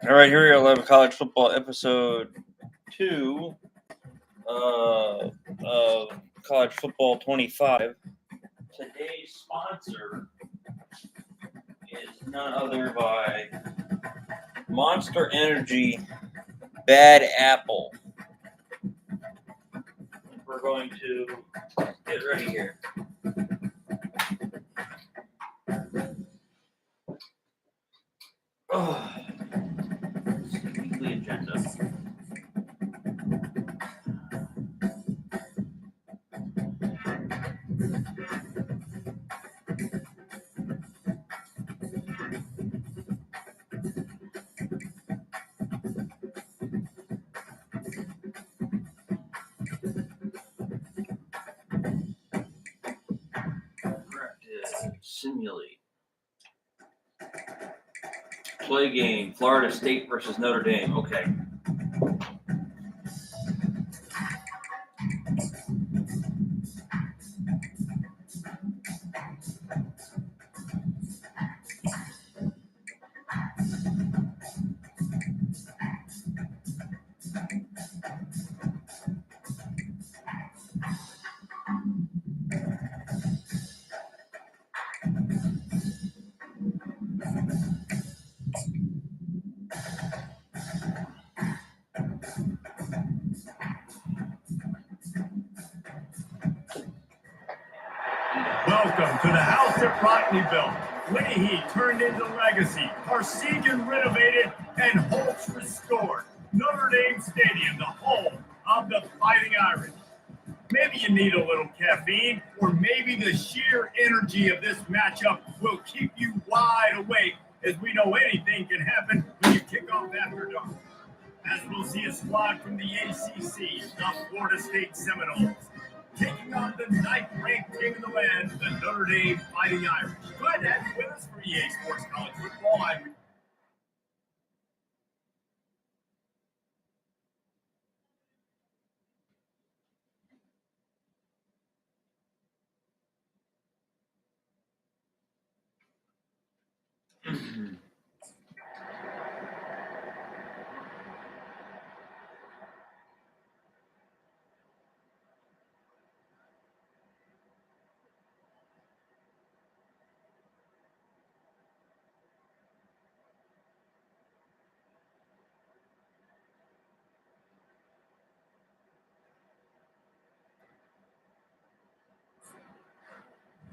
All right, here we are, 11 College Football Episode 2 of College Football 25. Today's sponsor is none other by Monster Energy Bad Apple. We're going to get ready here. Oh, weekly agenda. Simulate. Play game. Florida State versus Notre Dame. Okay. Welcome to the house that Rodney built. Winnie Heat turned into legacy, Parsegan renovated, and Holtz restored. Notre Dame Stadium, the home of the Fighting Irish. Maybe you need a little caffeine, or maybe the sheer energy of this matchup will keep you wide awake, as we know anything can happen when you kick off after dark. As we'll see a squad from the ACC, the Florida State Seminoles, taking on the ninth-ranked team in the land, the Notre Dame Fighting Irish. Glad to have you with us for EA Sports College Football.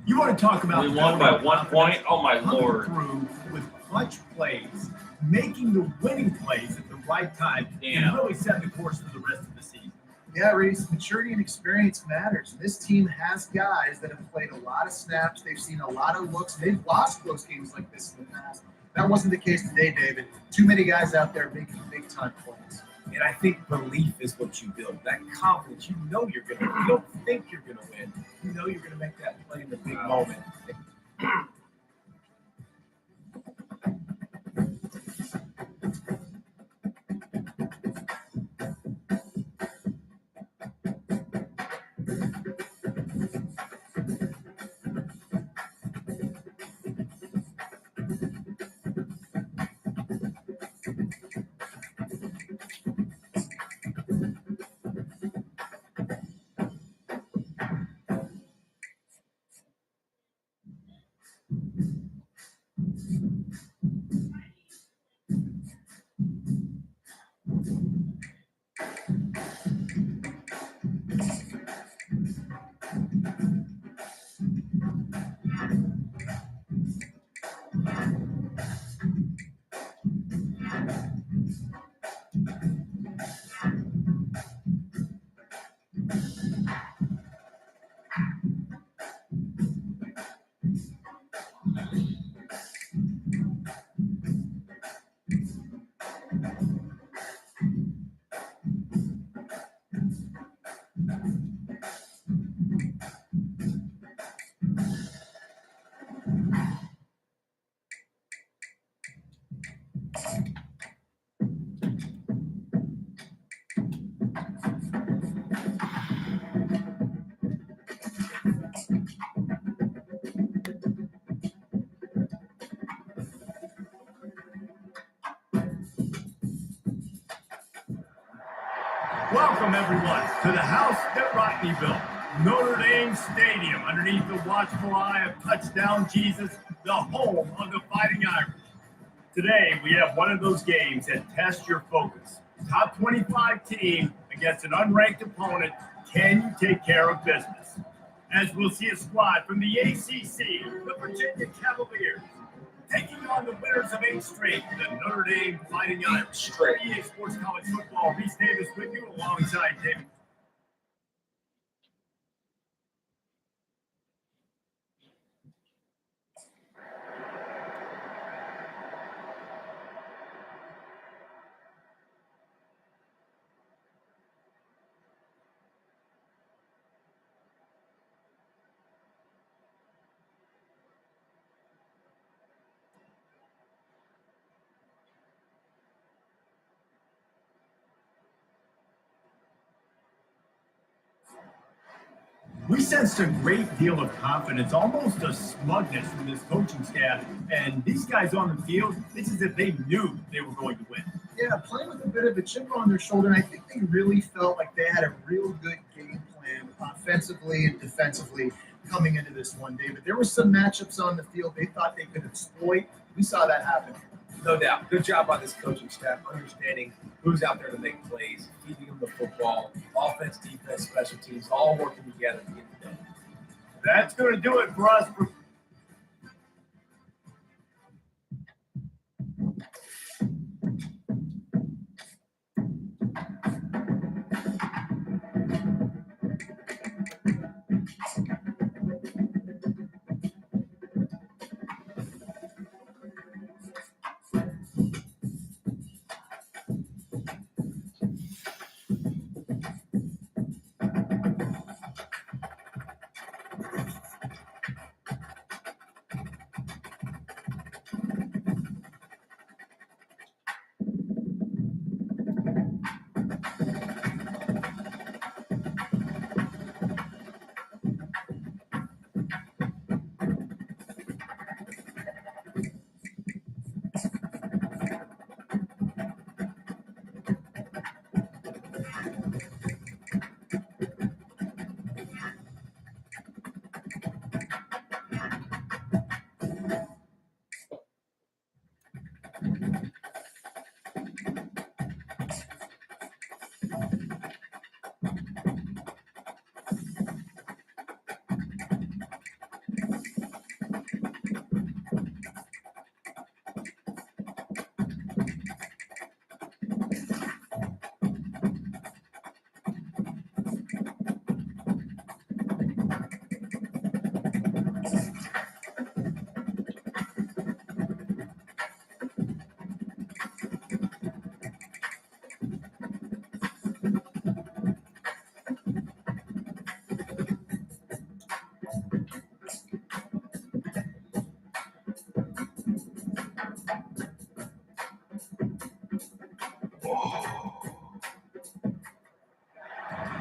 You want to talk about we won by 1 point? Oh, my Lord. Through with clutch plays, making the winning plays at the right time, and really set the course for the rest of the season. Yeah, Reese, maturity and experience matters. This team has guys that have played a lot of snaps. They've seen a lot of looks. They've lost close games like this in the past. That wasn't the case today, David. Too many guys out there making big-time plays. And I think belief is what you build. That confidence. You know you're going to win. You don't think you're going to win. You know you're going to make that play in the big moment. Welcome, everyone, to the house that Rodney built, Notre Dame Stadium, underneath the watchful eye of Touchdown Jesus, the home of the Fighting Irish. Today, we have one of those games that test your focus. Top 25 team against an unranked opponent. Can you take care of business? As we'll see a squad from the ACC, the Virginia Cavaliers, taking on the winners of 8 straight, the Notre Dame Fighting Irish. EA Sports College Football, Reese Davis with you alongside David. We sensed a great deal of confidence, almost a smugness from this coaching staff. And these guys on the field, it's as if they knew they were going to win. Yeah, playing with a bit of a chip on their shoulder. And I think they really felt like they had a real good game plan offensively and defensively coming into this one, David. There were some matchups on the field they thought they could exploit. We saw that happen. No doubt. Good job by this coaching staff, understanding who's out there to make plays, feeding them the football, offense, defense, special teams, all working together to get it done. That's going to do it for us.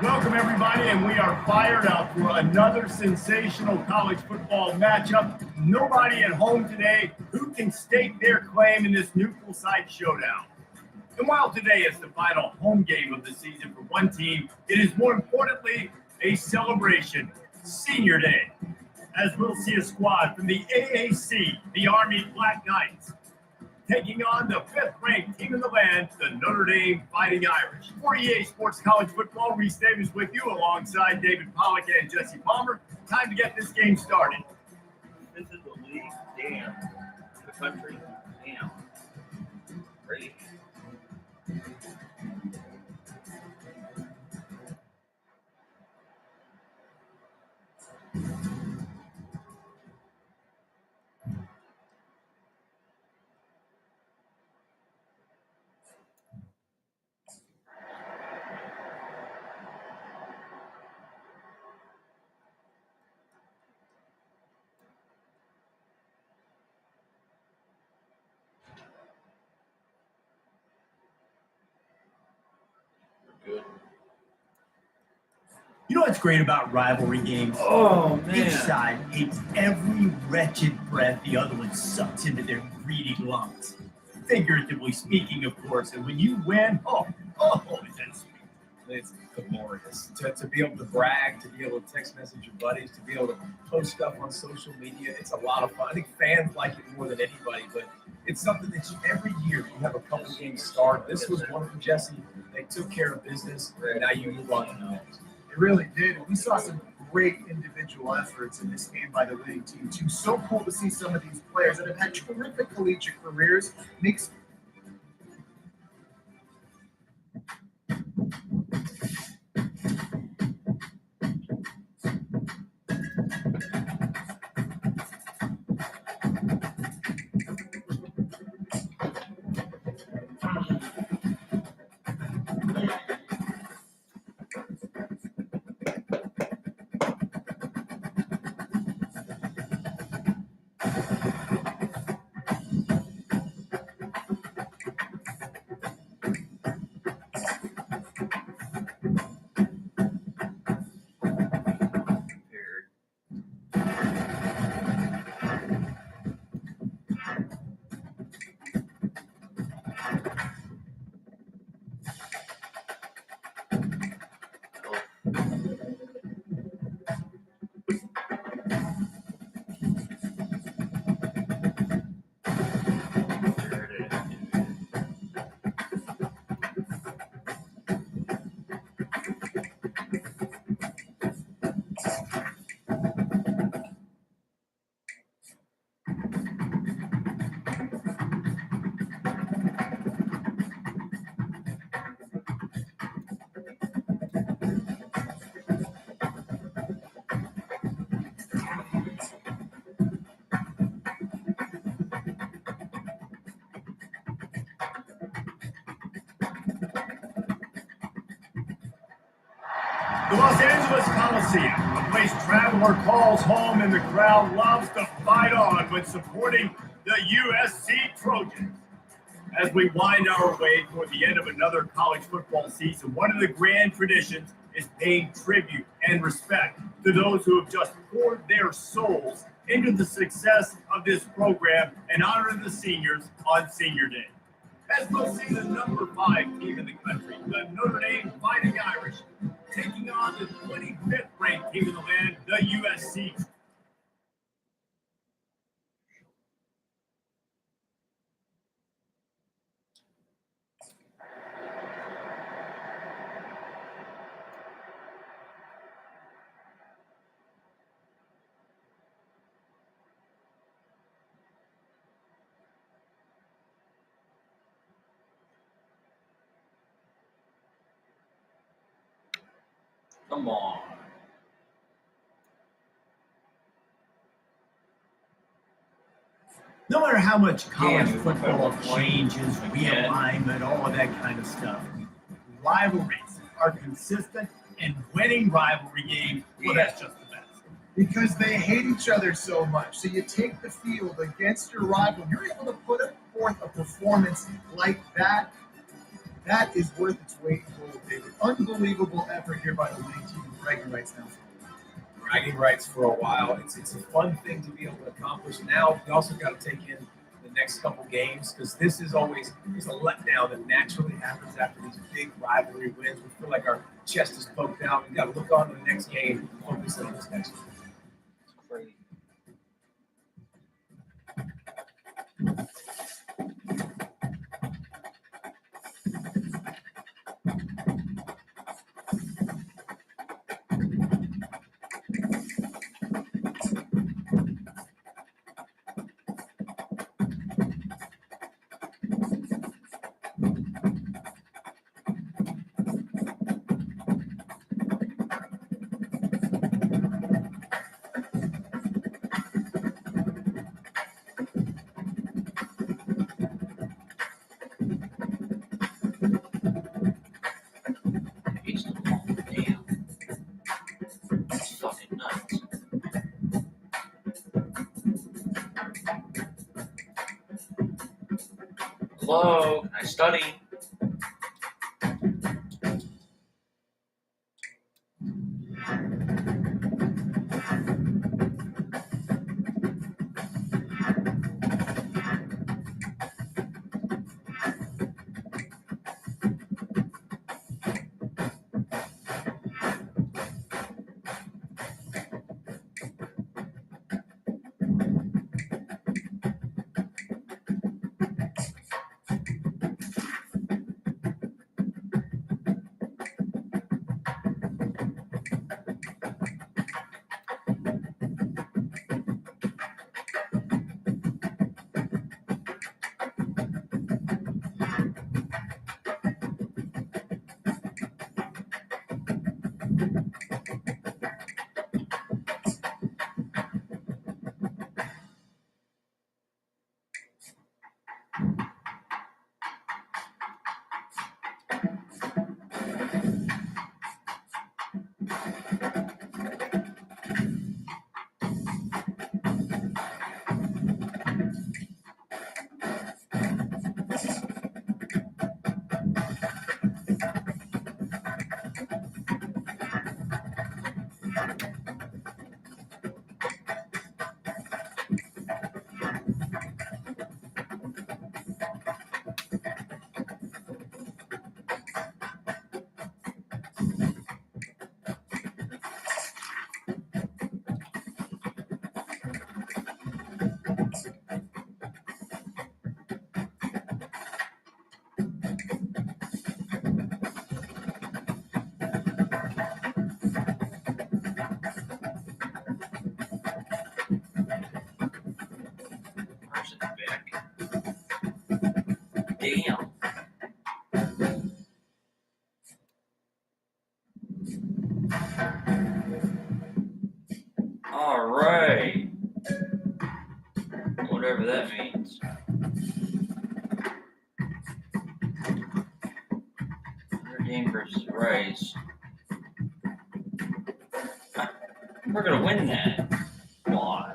Welcome, everybody, and we are fired up for another sensational college football matchup. Nobody at home today who can stake their claim in this neutral site showdown. And while today is the final home game of the season for one team, it is more importantly a celebration, Senior Day, as we'll see a squad from the AAC, the Army Black Knights, taking on the 5th-ranked team in the land, the Notre Dame Fighting Irish. For EA Sports College Football, Reese Davis with you alongside David Pollock and Jesse Palmer. Time to get this game started. This is the league damn. The country damn. Ready? Good. You know what's great about rivalry games? Oh, Each man. side hates every wretched breath the other one sucks into their greedy lungs. Figuratively speaking, of course, and when you win, oh, is that sweet. It's glorious to be able to brag, to be able to text message your buddies, to be able to post stuff on social media. It's a lot of fun. I think fans like it more than anybody, but it's something that every year you have a couple games start. This was one of them, Jesse. They took care of business, and now you move on to the next. It really did. We saw some great individual efforts in this game by the winning team, too. So cool to see some of these players that have had terrific collegiate careers makes The Los Angeles Coliseum, a place traveler calls home and the crowd loves to fight on when supporting the USC Trojans. As we wind our way toward the end of another college football season, one of the grand traditions is paying tribute and respect to those who have just poured their souls into the success of this program and honor the seniors on Senior Day. As we'll see the number 5 team in the country, the Notre Dame Fighting Irish, taking on the 25th ranked team in the land, the USC. Come on. No matter how much college Yeah, football like changes, again. realignment, all of that kind of stuff, rivalries are consistent, and winning rivalry games, well, that's just the best. because they hate each other so much. So you take the field against your rival, you're able to put forth a performance like that. That is worth its weight in gold, David. Unbelievable effort here by the winning team of bragging rights now. Bragging rights for a while. It's a fun thing to be able to accomplish. Now you also got to take in the next couple games because this is always a letdown that naturally happens after these big rivalry wins. We feel like our chest is poked out. We got to look on to the next game and focus on this next one. It's crazy. He's the ball. Damn. That's fucking nuts. Hello, can I study? Damn. All right. Whatever that means. Notre Dame versus Rice. We're gonna win that. Come on.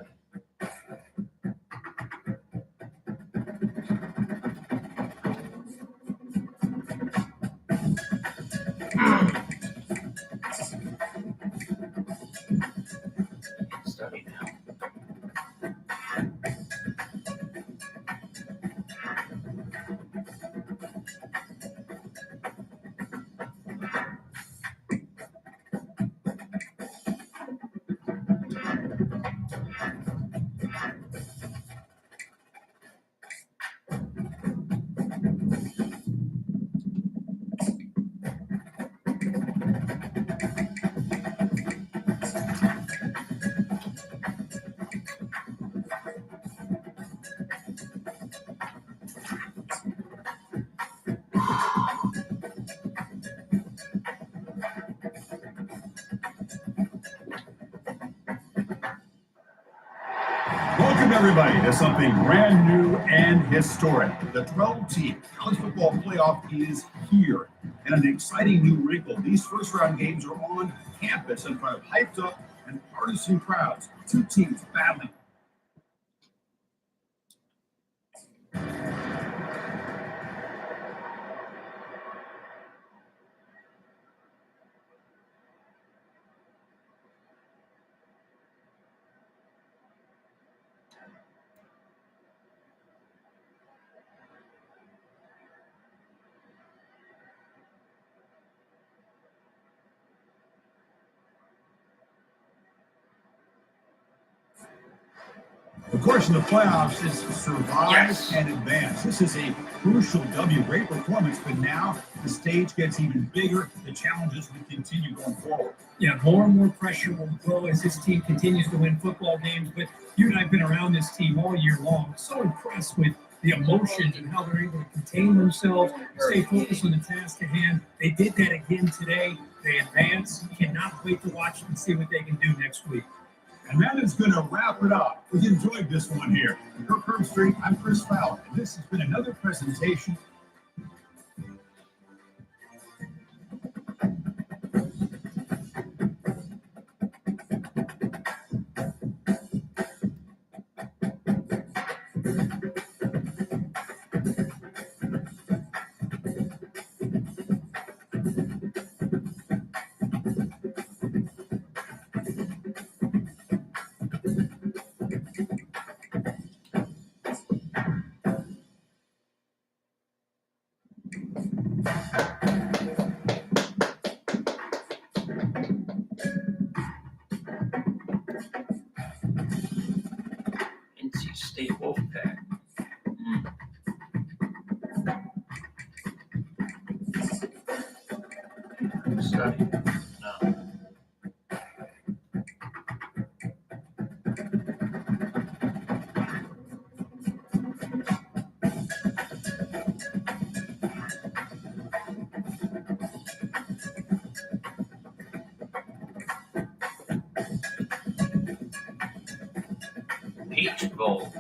Study now. Welcome, everybody, to something brand new and historic. The 12-team college football playoff is here. And an exciting new wrinkle. These first-round games are on campus in front of hyped-up and partisan crowds. Two teams battling. Of course, in the playoffs is survive and advance. This is a crucial W. Great performance, but now the stage gets even bigger. The challenges will continue going forward. Yeah, more and more pressure will grow as this team continues to win football games. But you and I have been around this team all year long. So impressed with the emotions and how they're able to contain themselves, stay focused on the task at hand. They did that again today. They advance. Cannot wait to watch them and see what they can do next week. And that is going to wrap it up. We enjoyed this one here. For Curb Street, I'm Chris Fowler, and this has been another presentation. NC State Wolfpack. Study. No. Peach Bowl.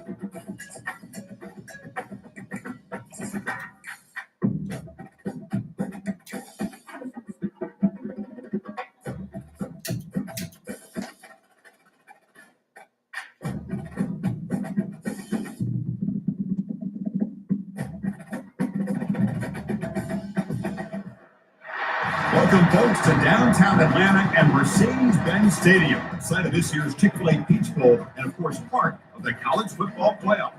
Welcome, folks, to downtown Atlanta and Mercedes-Benz Stadium, site of this year's Chick-fil-A Peach Bowl, and of course, part of the college football playoff.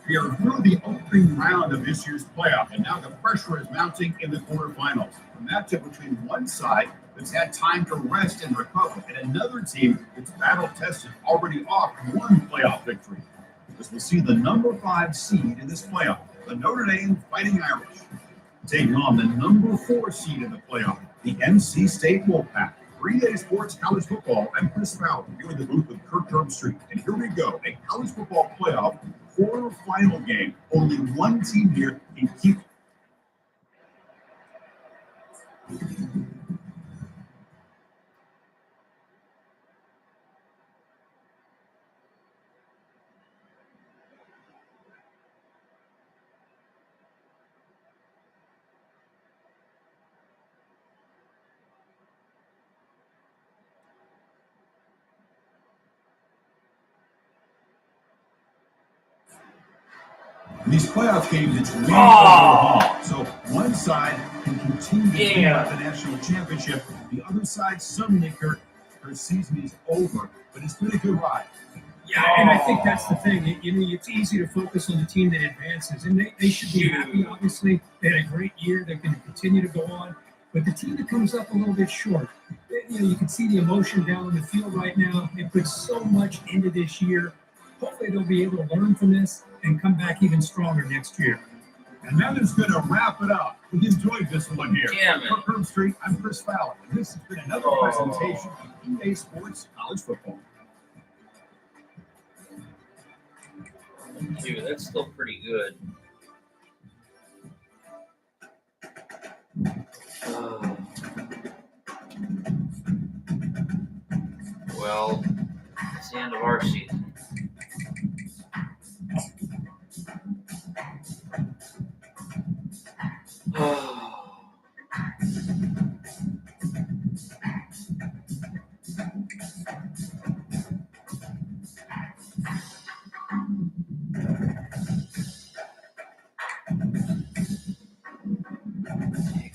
We are through the opening round of this year's playoff, and now the pressure is mounting in the quarterfinals. A matchup between one side that's had time to rest and recover, and another team that's battle-tested, already off one playoff victory. As we'll see the number 5 seed in this playoff, the Notre Dame Fighting Irish, taking on the number 4 seed in the playoff, the NC State Wolfpack. 3-day sports college football. I'm Chris Fowler here in the booth with Curb Street. And here we go, a college football playoff quarterfinal game. Only one team here and keep. In these playoff games, it's really hard. So one side can continue to win the national championship. The other side suddenly, Kurt, her season is over. But it's been a good ride. Yeah, and I think that's the thing. It's easy to focus on the team that advances, and they should be happy. Obviously, they had a great year. They're going to continue to go on. But the team that comes up a little bit short, you can see the emotion down on the field right now. They put so much into this year. Hopefully, they'll be able to learn from this and come back even stronger next year. And that is going to wrap it up. We enjoyed this one here. From Herb Street, I'm Chris Fowler, and this has been another presentation of EA Sports College Football. Dude, that's still pretty good. Well, it's the end of our season.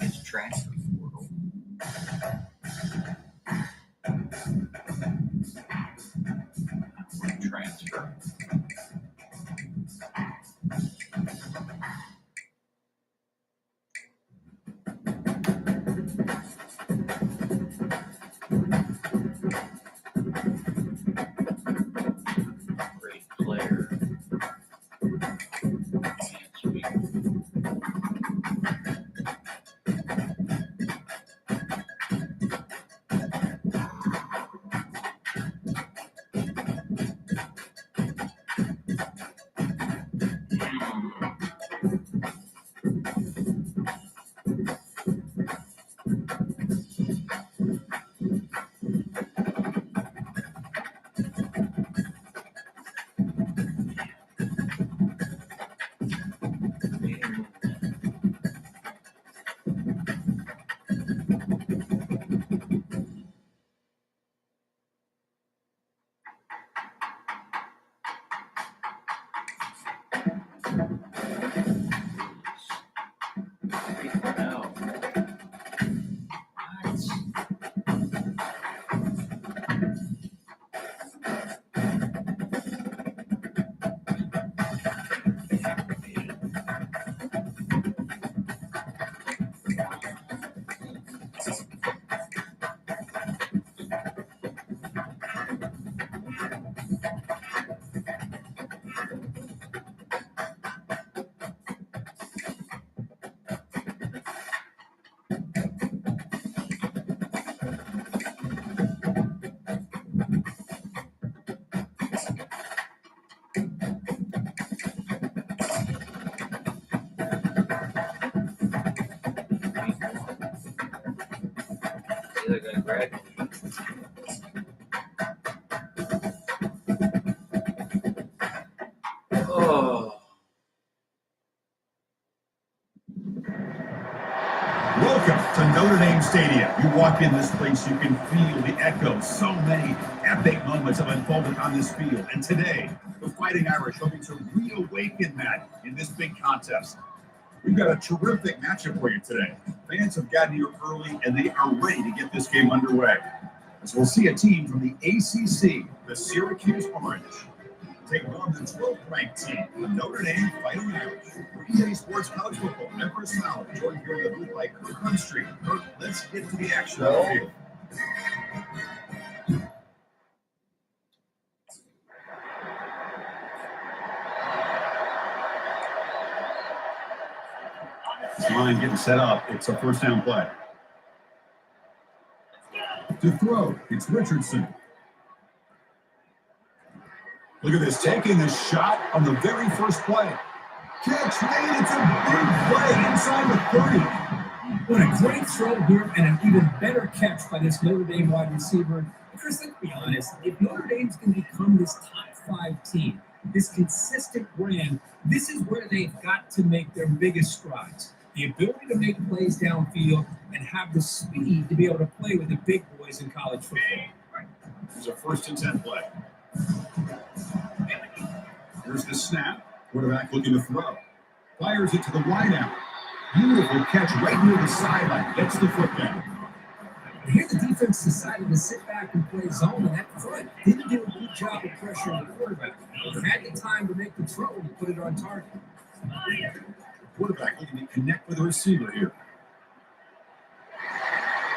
It's transfer portal. Transfer. Great player. Sweet. They're going to graduate. Oh. Welcome to Notre Dame Stadium. You walk in this place, you can feel the echoes. So many epic moments have unfolded on this field. And today, the Fighting Irish hoping to reawaken that in this big contest. We've got a terrific matchup for you today. Fans have gotten here early, and they are ready to get this game underway. As we'll see a team from the ACC, the Syracuse Orange, take on the 12th-ranked team, the Notre Dame Fighting Irish. For EA Sports College Football, I'm Chris Fowler, joined here in the booth by Kirk Street. Kirk, let's get to the action on the field. Line getting set up. It's a first down play. To throw, it's Richardson. Look at this, taking the shot on the very first play. Catch made. It's a big play inside the 30. What a great throw here and an even better catch by this Notre Dame wide receiver. And Chris, let's be honest, if Notre Dame's going to become this top-5 team, this consistent brand, this is where they've got to make their biggest strides. The ability to make plays downfield and have the speed to be able to play with the big boys in college football. Here's a 1st and 10 play. Here's the snap. Quarterback looking to throw. Fires it to the wideout. Beautiful catch right near the sideline. Gets the foot down. Here the defense decided to sit back and play zone, and that front didn't do a good job of pressuring the quarterback. They had the time to make the throw and put it on target. Quarterback looking to connect with the receiver here.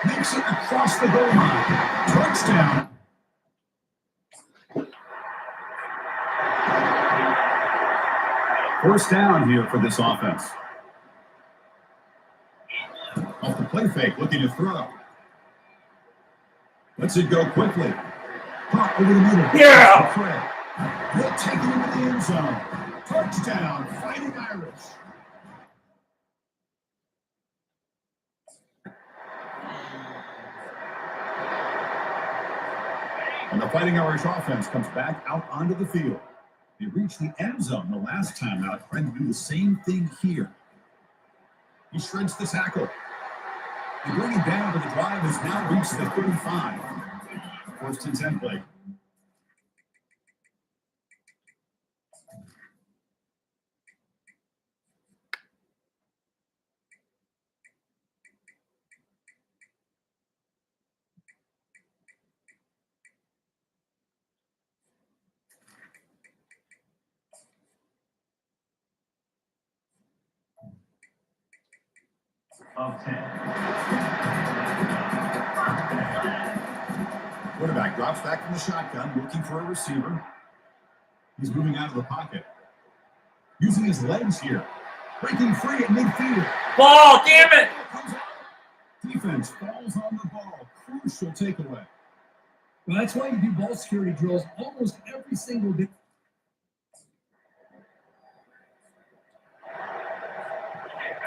Makes it across the goal line. Touchdown. First down here for this offense. Off the play fake, looking to throw. Lets it go quickly. Caught over the middle. Yeah! He'll take it into the end zone. Touchdown, Fighting Irish. And the Fighting Irish offense comes back out onto the field. They reached the end zone the last time out, trying to do the same thing here. He shreds the tackle. They bring it down, but the drive has now reached the 35. 1st and 10 play. Of 10. Quarterback drops back from the shotgun, looking for a receiver. He's moving out of the pocket. Using his legs here. Breaking free at midfield. Ball, damn it! Defense falls on the ball. Crucial takeaway. Well, that's why you do ball security drills almost every single day.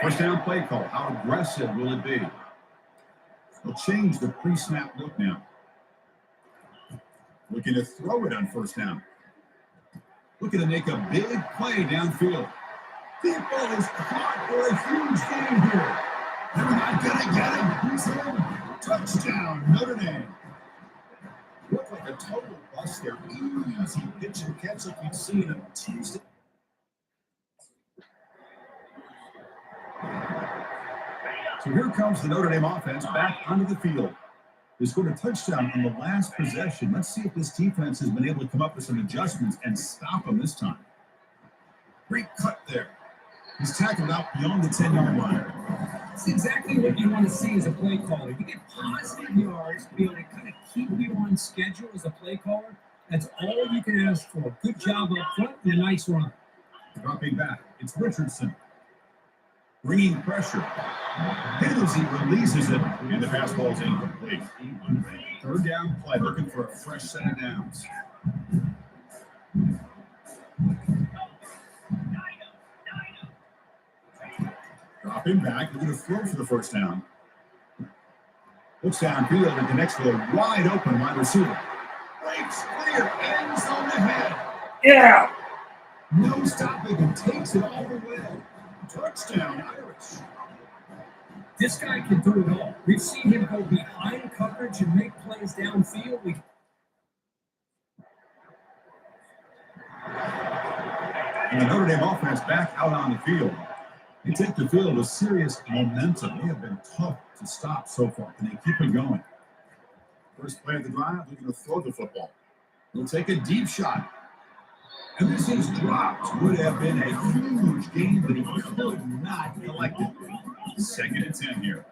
First down play call. How aggressive will it be? They'll change the pre-snap look now. Looking to throw it on 1st down. Looking to make a big play downfield. Deep ball is caught for a huge gain here. They're not going to get him. He's in. Touchdown, Notre Dame. Looked like a total bust there. Easy pitch and catch like you've seen on Tuesday. So here comes the Notre Dame offense back onto the field. They scored a touchdown on the last possession. Let's see if this defense has been able to come up with some adjustments and stop them this time. Great cut there. He's tackled out beyond the 10-yard line. That's exactly what you want to see as a play caller. You get positive yards to be able to kind of keep you on schedule as a play caller. That's all you can ask for. Good job up front and a nice run. Dropping back, it's Richardson. Bringing pressure. Hit as he releases it, and the pass ball is incomplete. 3rd down play, looking for a fresh set of downs. Dropping back, looking to throw for the 1st down. Looks downfield and connects with a wide open wide receiver. Breaks clear, ends on the head. Yeah! No stopping and takes it all the way. Touchdown, Irish. This guy can do it all. We've seen him go behind coverage and make plays downfield. And the Notre Dame offense back out on the field. They take the field with serious momentum. They have been tough to stop so far. Can they keep it going? First play of the drive, looking to throw the football. He'll take a deep shot. And this is dropped. Would have been a huge gain, but he could not collect it. 2nd and 10 here.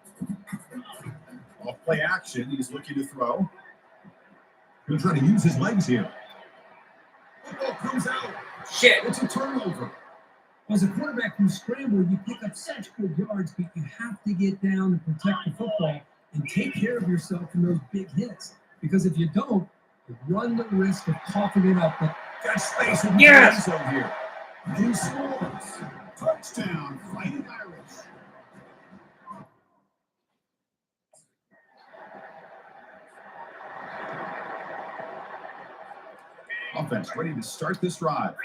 Off play action. He's looking to throw. He'll try to use his legs here. Football comes out. Shit! It's a turnover. As a quarterback who scramble, you pick up such good yards, but you have to get down and protect the football and take care of yourself from those big hits. Because if you don't, you run the risk of coughing it up. But Got space in the Yes! end zone here. He scores. Touchdown, Fighting Irish. Offense ready to start this drive.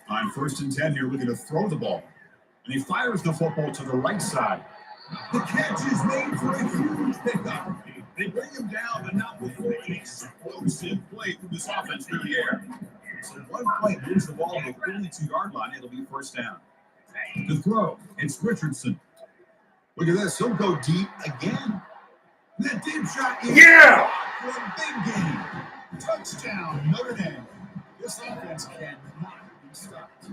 On 1st and 10 here, looking to throw the ball. And he fires the football to the right side. The catch is made for a huge pickup. They bring him down, but not before an explosive play through this offense through the air. So one play moves the ball to the 32-yard line. It'll be 1st down. To throw, it's Richardson. Look at this. He'll go deep again. That deep shot is for a big game. Touchdown, Notre Dame. This offense cannot be stopped.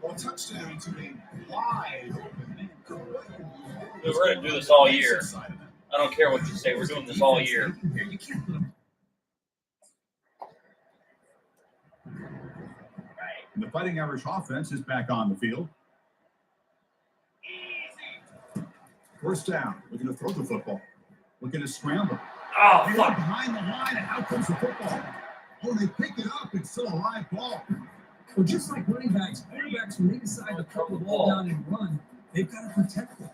Well, touchdown to a wide open. We're going to do this all year. I don't care what you say. We're doing this all year. The Fighting Irish offense is back on the field. 1st down. Looking to throw the football. Looking to scramble. Oh, They fuck. are behind the line, and out comes the football. Oh, they pick it up. It's still a live ball. Well, just like running backs, quarterbacks, when they decide to put the ball down and run, they've got to protect it.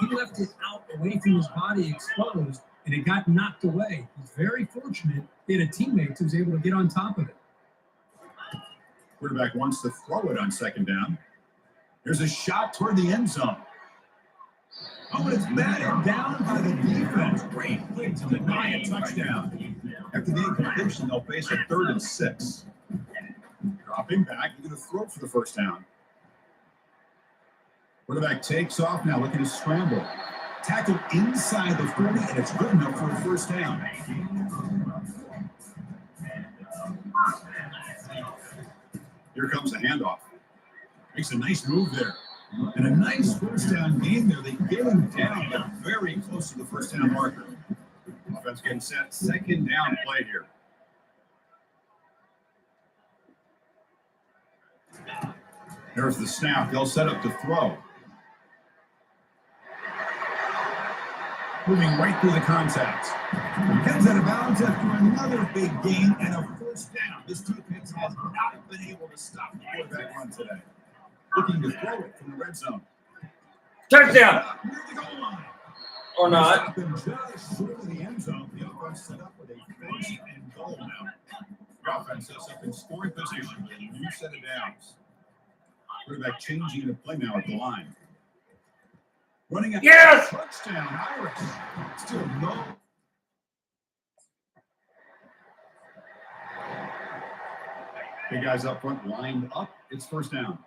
He left it out away from his body exposed, and it got knocked away. He's very fortunate he had a teammate who was able to get on top of it. Quarterback wants to throw it on 2nd down. There's a shot toward the end zone. Oh, it's batted down by the defense. Great play to deny a touchdown. After the incompletion, they'll face a 3rd and 6. Dropping back, looking to throw for the 1st down. Quarterback takes off now, looking to scramble. Tackled inside the 40, and it's good enough for a 1st down. Here comes the handoff. Makes a nice move there. And a nice 1st down game there. They get him down, but very close to the 1st down marker. Offense getting set. 2nd down play here. There's the snap. They'll set up to throw. Moving right through the contact. Heads out of bounds after another big gain and a 1st down. This defense has not been able to stop the quarterback run today. Looking to throw it from the red zone. Touchdown. Near the goal line. Or not. Stop him just short of the end zone. The offense set up with a 1st and goal now. The offense sets up in scoring position with a new set of downs. Quarterback changing the play now at the line. Running a touchdown, Irish. Still no. Big guys up front lined up. It's 1st down.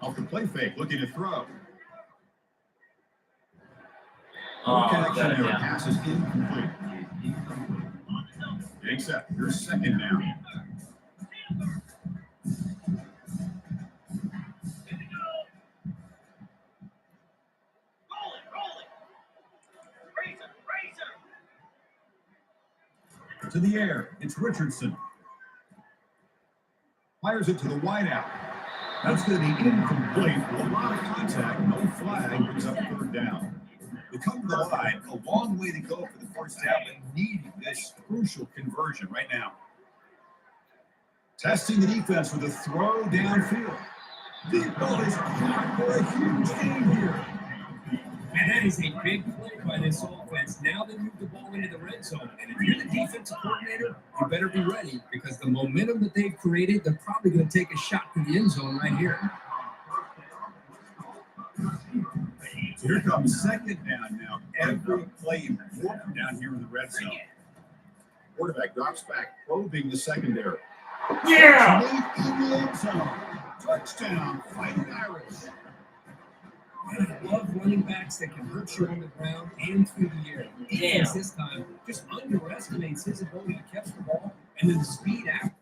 Off the play fake, looking to throw. Connection there. Pass is incomplete. Big set. Your 2nd down. To the air, it's Richardson. Fires it to the wideout. That's going to be incomplete. A lot of contact, no flag, brings up 3rd down. They come to the line, a long way to go for the 1st down, but needing this crucial conversion right now. Testing the defense with a throw downfield. Deep ball is caught for a huge gain here. And that is a big play by this offense. Now they move the ball into the red zone. And if you're the defensive coordinator, you better be ready because the momentum that they've created, they're probably going to take a shot to the end zone right here. So here comes 2nd down now. Every play important down here in the red zone. Quarterback drops back, probing the secondary. Yeah. Late in the end zone. Touchdown, Fighting Irish. And I love running backs that can hurt you on the ground and through the air. Defense this time just underestimates his ability to catch the ball and then the speed after.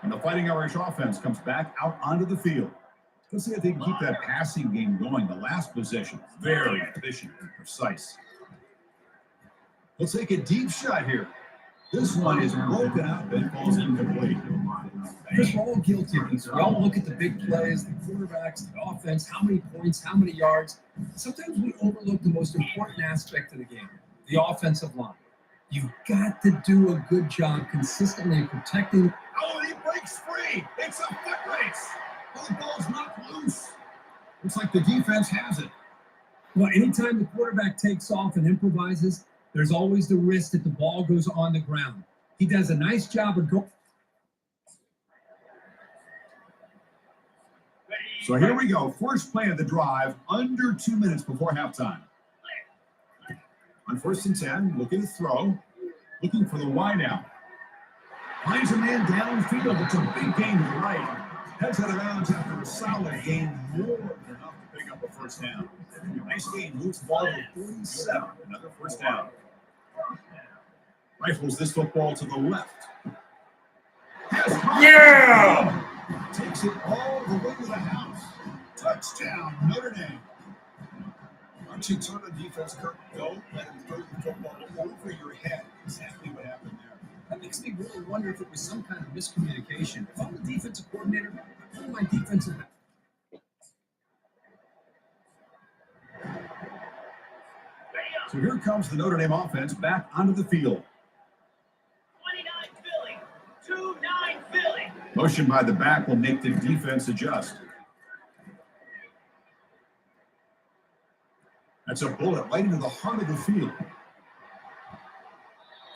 And the Fighting Irish offense comes back out onto the field. Let's see if they can keep that passing game going. The last possession, very efficient and precise. Let's take a deep shot here. This one is broken up and falls incomplete. Because we're all guilty of this. We all look at the big plays, the quarterbacks, the offense, how many points, how many yards. Sometimes we overlook the most important aspect of the game, the offensive line. You've got to do a good job consistently protecting. Oh, and he breaks free. It's a foot race. Oh, the ball's knocked loose. Looks like the defense has it. Well, anytime the quarterback takes off and improvises, there's always the risk that the ball goes on the ground. He does a nice job of going. So here we go. First play of the drive, under 2 minutes before halftime. On 1st and 10, looking to throw, looking for the wide out. Finds a man downfield. It's a big gain to the right. Heads out of bounds after a solid gain, more than enough to pick up a first down. Nice gain, moves the ball to 47. Another first down. Rifles this football to the left. Yeah! Takes it all the way to the house. Touchdown, Notre Dame. Aren't you turn on defense, Kirk? Don't let him throw the football over your head. Exactly what happened there. That makes me really wonder if it was some kind of miscommunication. If I'm the defensive coordinator, I pull my defensive back. So here comes the Notre Dame offense back onto the field. 29 Philly. Motion by the back will make the defense adjust. That's a bullet right into the heart of the field.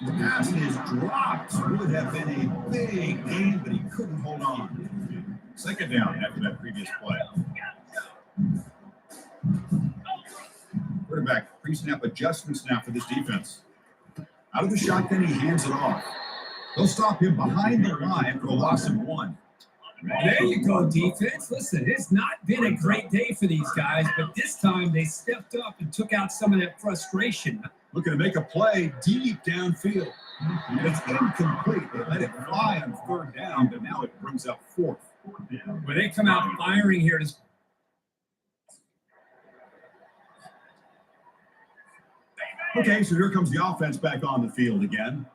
The pass is dropped. Would have been a big gain, but he couldn't hold on. Second down after that previous play. Quarterback pre-snap adjustments now for this defense. Out of the shotgun, he hands it off. They'll stop him behind the line for a loss of 1. There you go, defense. Listen, it's not been a great day for these guys, but this time they stepped up and took out some of that frustration. Looking to make a play deep downfield. It's incomplete. They let it fly on 3rd down, but now it brings up 4th. Where they come out firing here to. Okay, so here comes the offense back on the field again.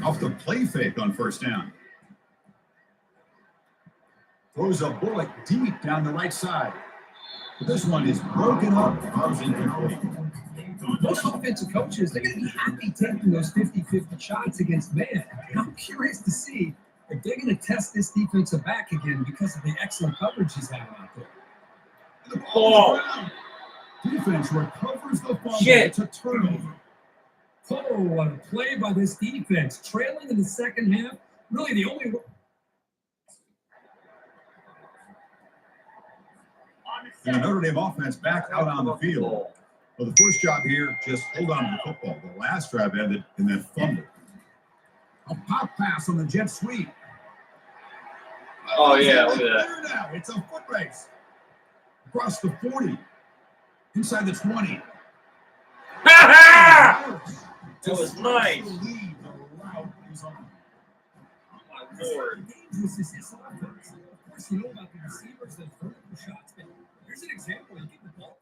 Off the play fake on 1st down. Throws a bullet deep down the right side. But this one is broken up. Falls incomplete. Most offensive coaches, they're going to be happy taking those 50-50 shots against man. I'm curious to see if they're going to test this defensive back again because of the excellent coverage he's having out there. The ball on the ground. Defense recovers the fumble. Shit. It's a turnover. Oh, what a play by this defense. Trailing in the second half. Really the only. And the Notre Dame offense back out on the field. Well, the first job here, just hold on to the football. The last drive ended in that fumble. A pop pass on the jet sweep. Oh, yeah, look at that. There now. It's a foot race. Across the 40. Inside the 20. Ha ha! That was nice. The lead, the route is on. Oh, my Lord. This is his offense. Of course, you know about the receivers, those vertical shots, but here's an example. You get the ball.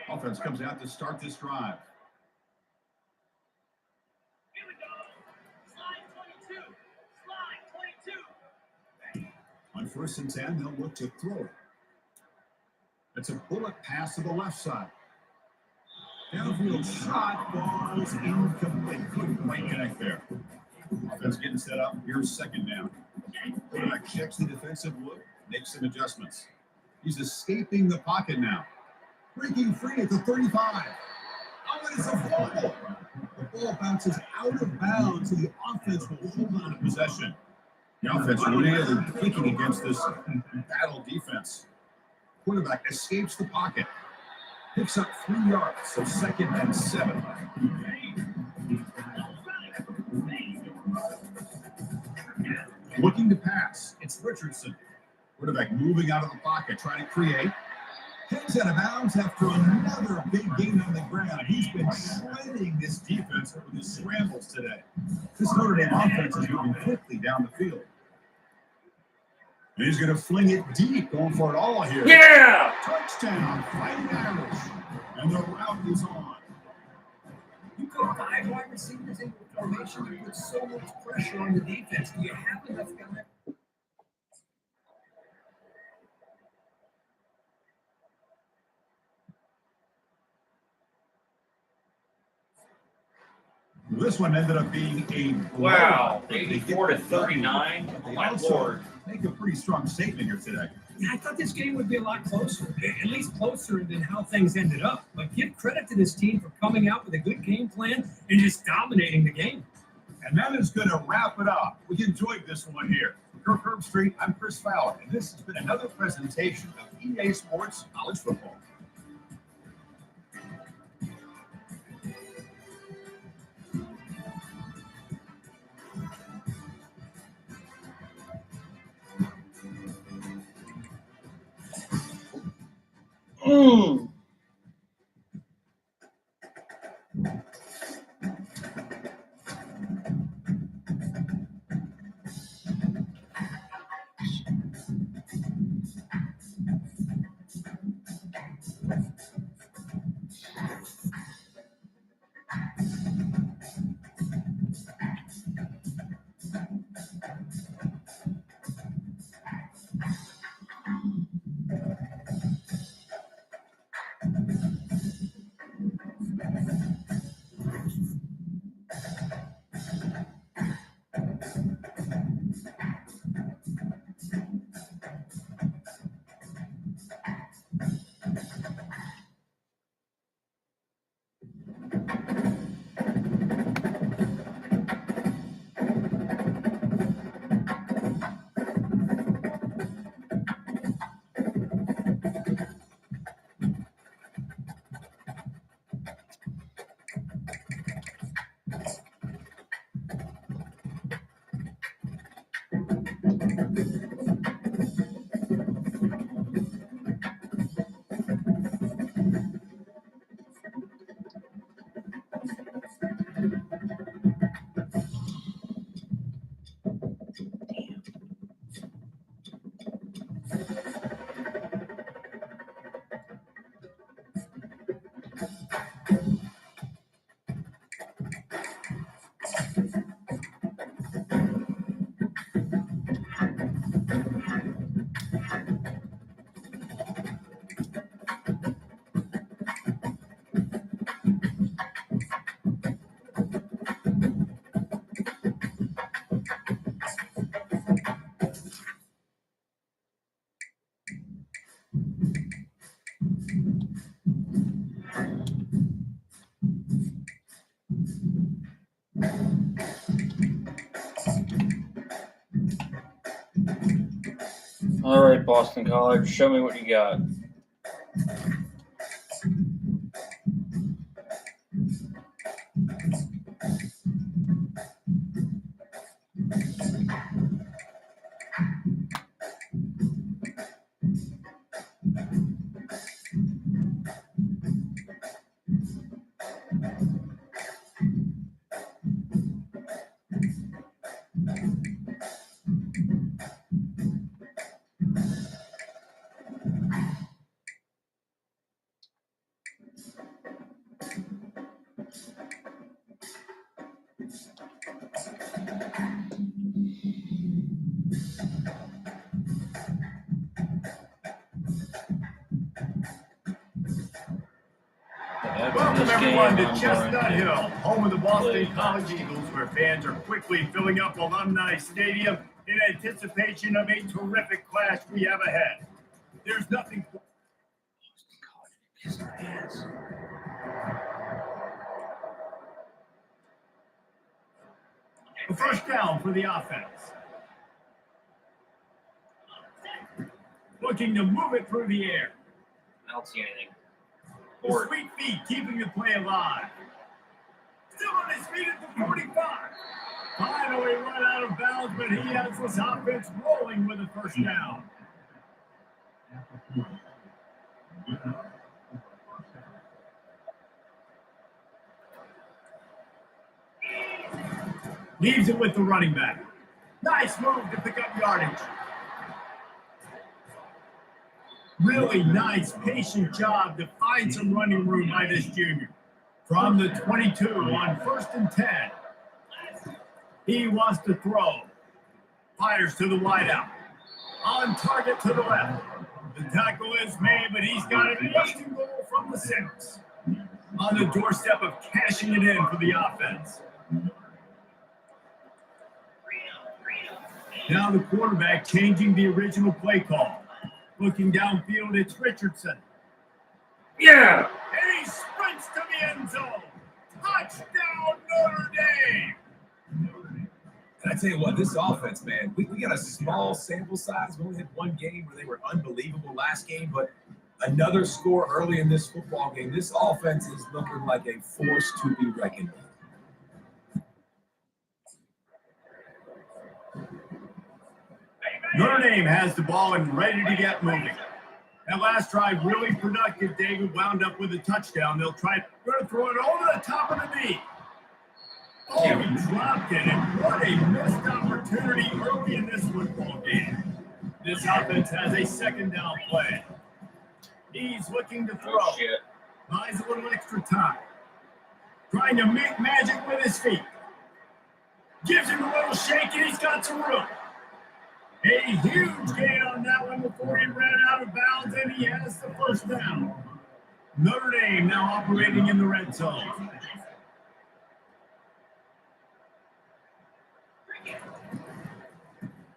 Offense comes out to start this drive. Here we go. Slide 22. Slide 22. On 1st and 10, they'll look to throw it. It's a bullet pass to the left side. Downfield shot falls incomplete. Couldn't quite connect there. Offense getting set up. Here's 2nd down. Quarterback checks the defensive look, makes some adjustments. He's escaping the pocket now. Breaking free at the 35. Oh, and it's a fumble. The ball bounces out of bounds, so the offense will hold on to possession. The offense really clicking against this battle defense. Quarterback escapes the pocket. Picks up 3 yards, so 2nd and 7. Looking to pass. It's Richardson. Quarterback moving out of the pocket, trying to create. Heads out of bounds after another big gain on the ground. He's been shredding this defense with his scrambles today. This Notre Dame offense is moving quickly down the field. He's going to fling it deep, going for it all here. Yeah! Touchdown, Fighting Irish. And the route is on. You put 5 wide receivers into a formation, you put so much pressure on the defense. Do you have enough guys? This one ended up being a Wow, blowout. 84 to 39. They My also lord. make a pretty strong statement here today. Yeah, I thought this game would be a lot closer, at least closer than how things ended up. But give credit to this team for coming out with a good game plan and just dominating the game. And that is going to wrap it up. We enjoyed this one here. For Kirk Herbstreit, I'm Chris Fowler, and this has been another presentation of EA Sports College Football. All right, Boston College, show me what you got. Welcome everyone to Chestnut Hill, home of the Boston College Eagles, where fans are quickly filling up Alumni Stadium in anticipation of a terrific clash we have ahead. There's nothing. Boston College is A first down for the offense. Looking to move it through the air. I don't see anything. The sweet feet keeping the play alive. Still on his feet at the 45. Finally run out of bounds, but he has this offense rolling with a first down. Leaves it with the running back. Nice move to pick up yardage. Really nice, patient job to find some running room by this junior. From the 22 on 1st and 10. He wants to throw. Fires to the wideout. On target to the left. The tackle is made, but he's got it first and goal from the 6. On the doorstep of cashing it in for the offense. Now the quarterback changing the original play call. Looking downfield, it's Richardson. Yeah. And he sprints to the end zone. Touchdown, Notre Dame. And I tell you what, this offense, man, we got a small sample size. We only had one game where they were unbelievable last game, but another score early in this football game. This offense is looking like a force to be reckoned with. Notre Dame has the ball and ready to get moving. That last drive really productive. David wound up with a touchdown. They'll try to throw it over the top of the knee. Oh, he dropped it, and what a missed opportunity early in this football game. This offense has a 2nd down play. He's looking to throw. Oh, shit. Buys a little extra time. Trying to make magic with his feet. Gives him a little shake, and he's got some room. A huge gain on that one before he ran out of bounds, and he has the 1st down. Notre Dame now operating in the red zone.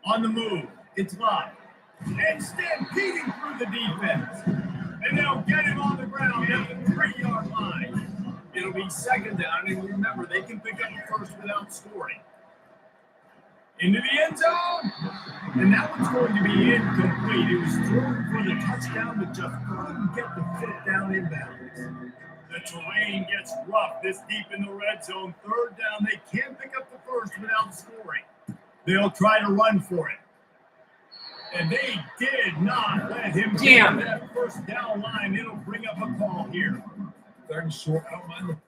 On the move, it's Lott. And stampeding through the defense. And they'll get him on the ground at the 3-yard line. It'll be 2nd down, and remember, they can pick up the 1st without scoring. Into the end zone, and that one's going to be incomplete. It was thrown for the touchdown, but just couldn't get the foot down inbounds. The terrain gets rough this deep in the red zone. 3rd down, they can't pick up the 1st without scoring. They'll try to run for it. And they did not let him get to that 1st down line. It'll bring up a call here. 3rd and short, I don't mind the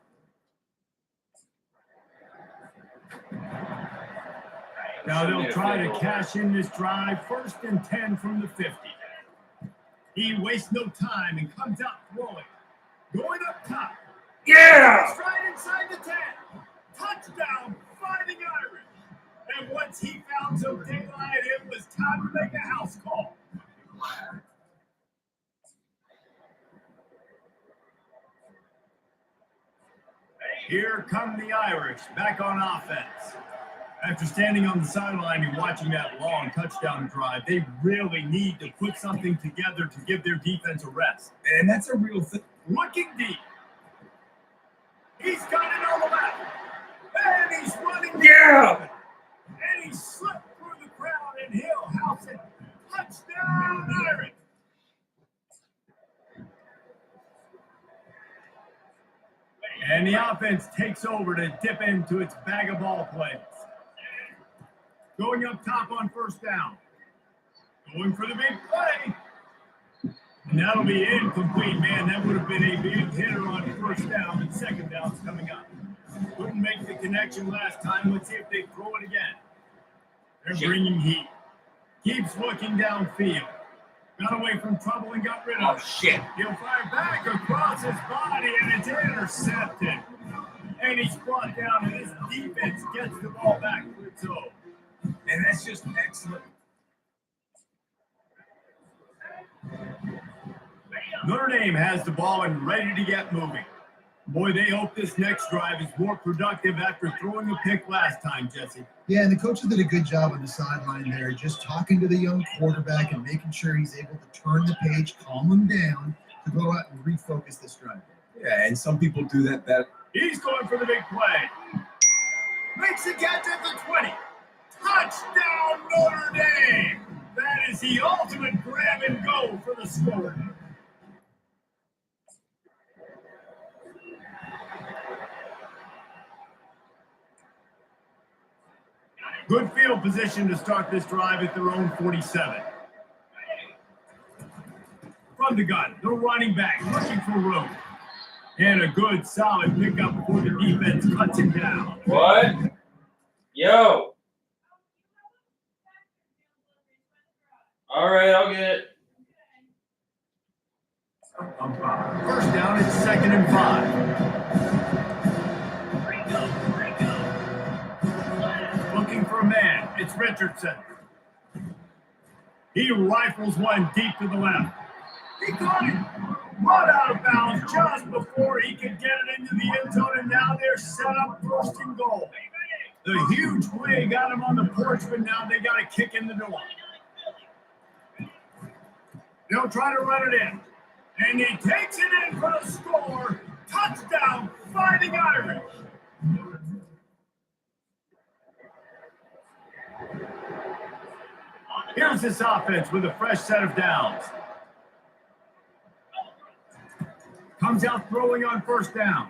Now they'll try to cash in this drive. 1st and 10 from the 50. He wastes no time and comes out throwing. Going up top. Yeah. Right inside the 10. Touchdown, Fighting Irish. And once he found some daylight, it was time to make a house call. Here come the Irish back on offense. After standing on the sideline and watching that long touchdown drive, they really need to put something together to give their defense a rest. And that's a real thing. Looking deep. He's got it on the left. And he's running. Yeah. And he slipped through the crowd, and he'll house it. Touchdown, Irish. And the offense takes over to dip into its bag of ball plays. Going up top on 1st down. Going for the big play. And that'll be incomplete, man. That would have been a big hitter on 1st down, and 2nd down's coming up. Couldn't make the connection last time. Let's see if they throw it again. They're bringing heat. Keeps looking downfield. Got away from trouble and got rid of it. Shit. He'll fire back across his body, and it's intercepted. And he's brought down, and his defense gets the ball back for its own. And that's just excellent. Notre Dame has the ball and ready to get moving. Boy, they hope this next drive is more productive after throwing a pick last time, Jesse. Yeah, and the coaches did a good job on the sideline there, just talking to the young quarterback and making sure he's able to turn the page, calm him down, to go out and refocus this drive. Yeah, and some people do that better. He's going for the big play. Makes the catch at the 20. Touchdown, Notre Dame. That is the ultimate grab and go for the score. Good field position to start this drive at their own 47. From the gun, the running back looking for room. And a good, solid pickup before the defense cuts him down. What? Yo. All right, I'll get it. First down, it's 2nd and 5. Looking for a man. It's Richardson. He rifles one deep to the left. He caught it. Run out of bounds just before he could get it into the end zone, and now they're set up 1st and goal. The huge play got him on the porch, but now they got a kick in the door. They'll try to run it in. And he takes it in for the score. Touchdown, Fighting Irish. Here's this offense with a fresh set of downs. Comes out throwing on 1st down.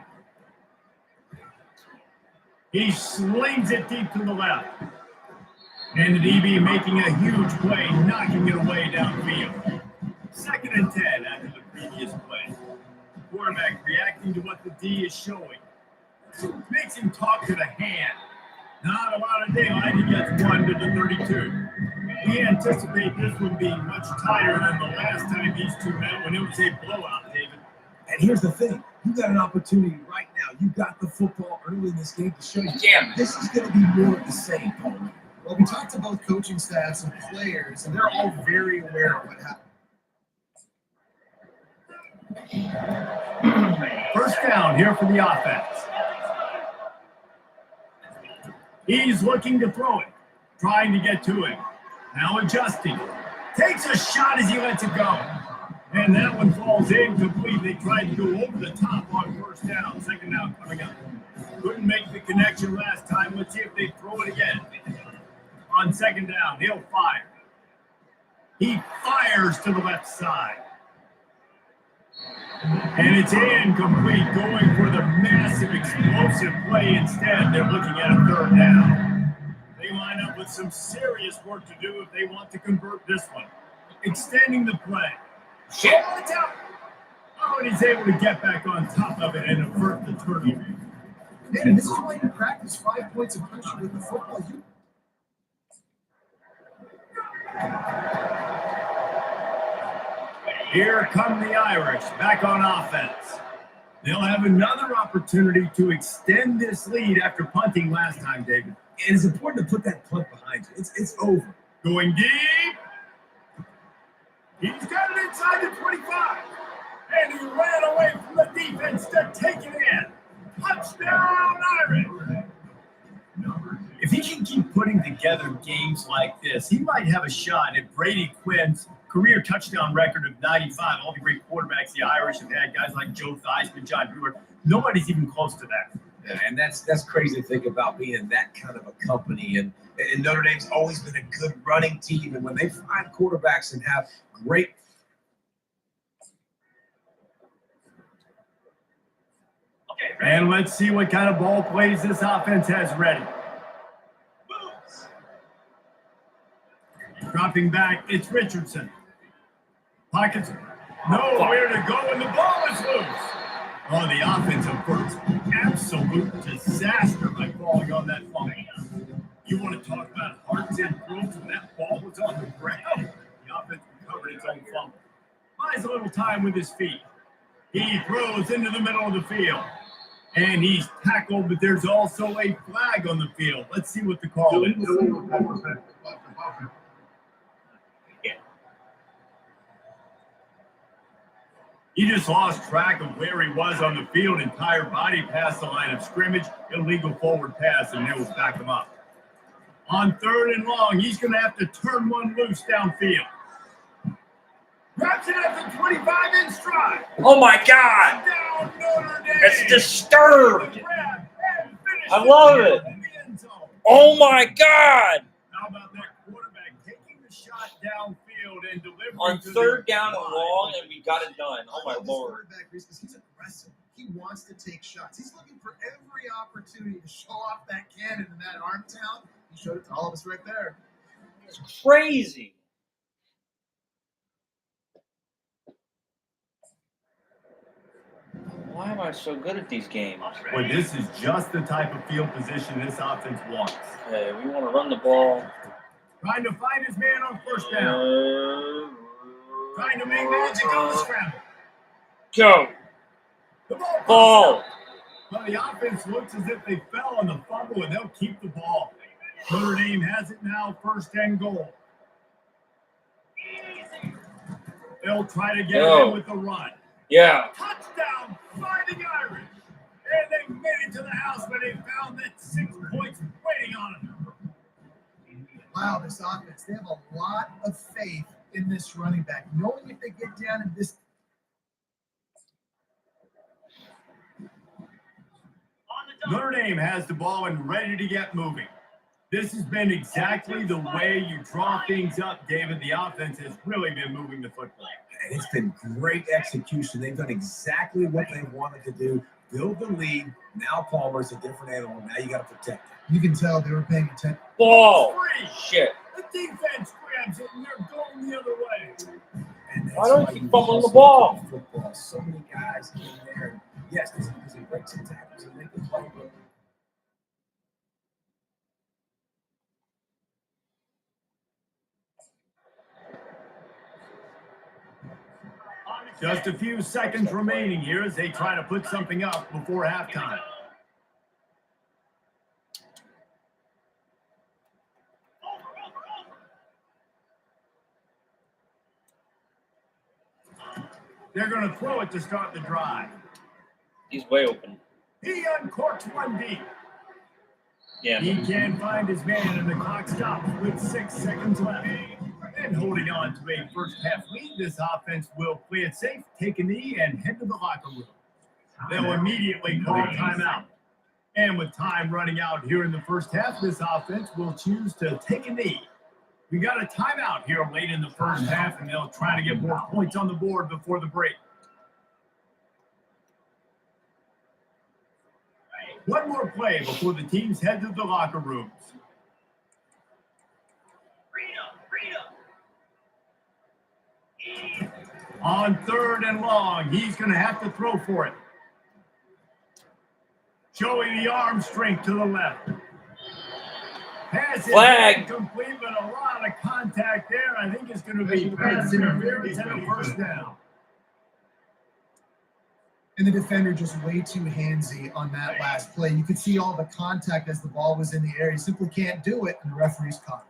He slings it deep to the left. And the DB making a huge play, knocking it away downfield. 2nd and 10 after the previous play. Quarterback reacting to what the D is showing. Makes him talk to the hand. Not a lot of daylight. He gets one to the 32. We anticipate this one being much tighter than the last time these two met when it was a blowout, David. And here's the thing. You got an opportunity right now. You got the football early in this game to show you. This is going to be more of the same. Well, we talked to both coaching staffs and players, and they're all very aware of what happened. First down here for the offense. He's looking to throw it, trying to get to it. Now adjusting. Takes a shot as he lets it go. And that one falls incomplete. They tried to go over the top on 1st down. 2nd down coming up. Couldn't make the connection last time. Let's see if they throw it again. On 2nd down, he'll fire. He fires to the left side. And it's incomplete, going for the massive explosive play instead. They're looking at a 3rd down. They line up with some serious work to do if they want to convert this one. Extending the play. Oh, it's out. Oh, and he's able to get back on top of it and avert the turnover. Man, this is why you practice 5 points of pressure with the football. Here come the Irish back on offense. They'll have another opportunity to extend this lead after punting last time, David. And it's important to put that punt behind you. It's over. Going deep. He's got it inside the 25. And he ran away from the defense to take it in. Touchdown, Irish. If he can keep putting together games like this, he might have a shot at Brady Quinn's career touchdown record of 95. All the great quarterbacks the Irish have had, guys like Joe Theismann, John Brewer. Nobody's even close to that. Yeah, and that's crazy to think about being in that kind of a company. And Notre Dame's always been a good running team. And when they find quarterbacks and have great and let's see what kind of ball plays this offense has ready. Dropping back, it's Richardson. Pockets, nowhere to go, and the ball is loose. Oh, the offensive first. Absolute disaster by falling on that fumble. You want to talk about hearts and throats when that ball was on the ground? The offense recovered its own fumble. Buys a little time with his feet. He throws into the middle of the field. And he's tackled, but there's also a flag on the field. Let's see what the call is. He just lost track of where he was on the field. Entire body past the line of scrimmage. Illegal forward pass, and they will back him up. On 3rd and long, he's going to have to turn one loose downfield. Grabs it at the 25 in stride. Oh, my God. Down Notre Dame. It's disturbed. I love it. Oh, my God. How about that quarterback taking the shot downfield and delivering On to 3rd the down and long, and we got it done. Oh, my Lord. Quarterback, because he's aggressive. He wants to take shots. He's looking for every opportunity to show off that cannon and that arm talent. He showed it to all of us right there. It's crazy. Why am I so good at these games? Well, this is just the type of field position this offense wants. Okay, we want to run the ball. Trying to find his man on 1st down. Trying to make magic on the scramble. Go. The ball. Ball. Well, the offense looks as if they fell on the fumble, and they'll keep the ball. Notre Dame has it now, 1st and goal. They'll try to get it in with the run. Yeah. Touchdown, Fighting Irish. And they made it to the house where they found that 6 points waiting on them. Wow, this offense, they have a lot of faith in this running back, knowing if they get down in this. Notre Dame has the ball and ready to get moving. This has been exactly the way you draw things up, David. The offense has really been moving the football. And it's been great execution. They've done exactly what they wanted to do. Build the lead. Now Palmer's a different animal. Now you got to protect him. You can tell they were paying attention. Ball. Shit. The defense grabs it, and they're going the other way. And that's Why don't why you you fumble also the ball? play football. So many guys in there. Yes, this is because he breaks some tackles and make the play. But Just a few seconds remaining here as they try to put something up before halftime. They're going to throw it to start the drive. He's way open. He uncorks one deep. Yeah. He can find his man, and the clock stops with 6 seconds left. And holding on to a first-half lead, this offense will play it safe, take a knee, and head to the locker room. They'll immediately call timeout. And with time running out here in the first half, this offense will choose to take a knee. We got a timeout here late in the first half, and they'll try to get more points on the board before the break. One more play before the teams head to the locker rooms. On 3rd and long, he's going to have to throw for it. Showing the arm strength to the left. Pass Flag. Complete, but a lot of contact there. I think it's going to be pass interference and a first down. And the defender just way too handsy on that last play. You could see all the contact as the ball was in the air. He simply can't do it, and the referee's caught it.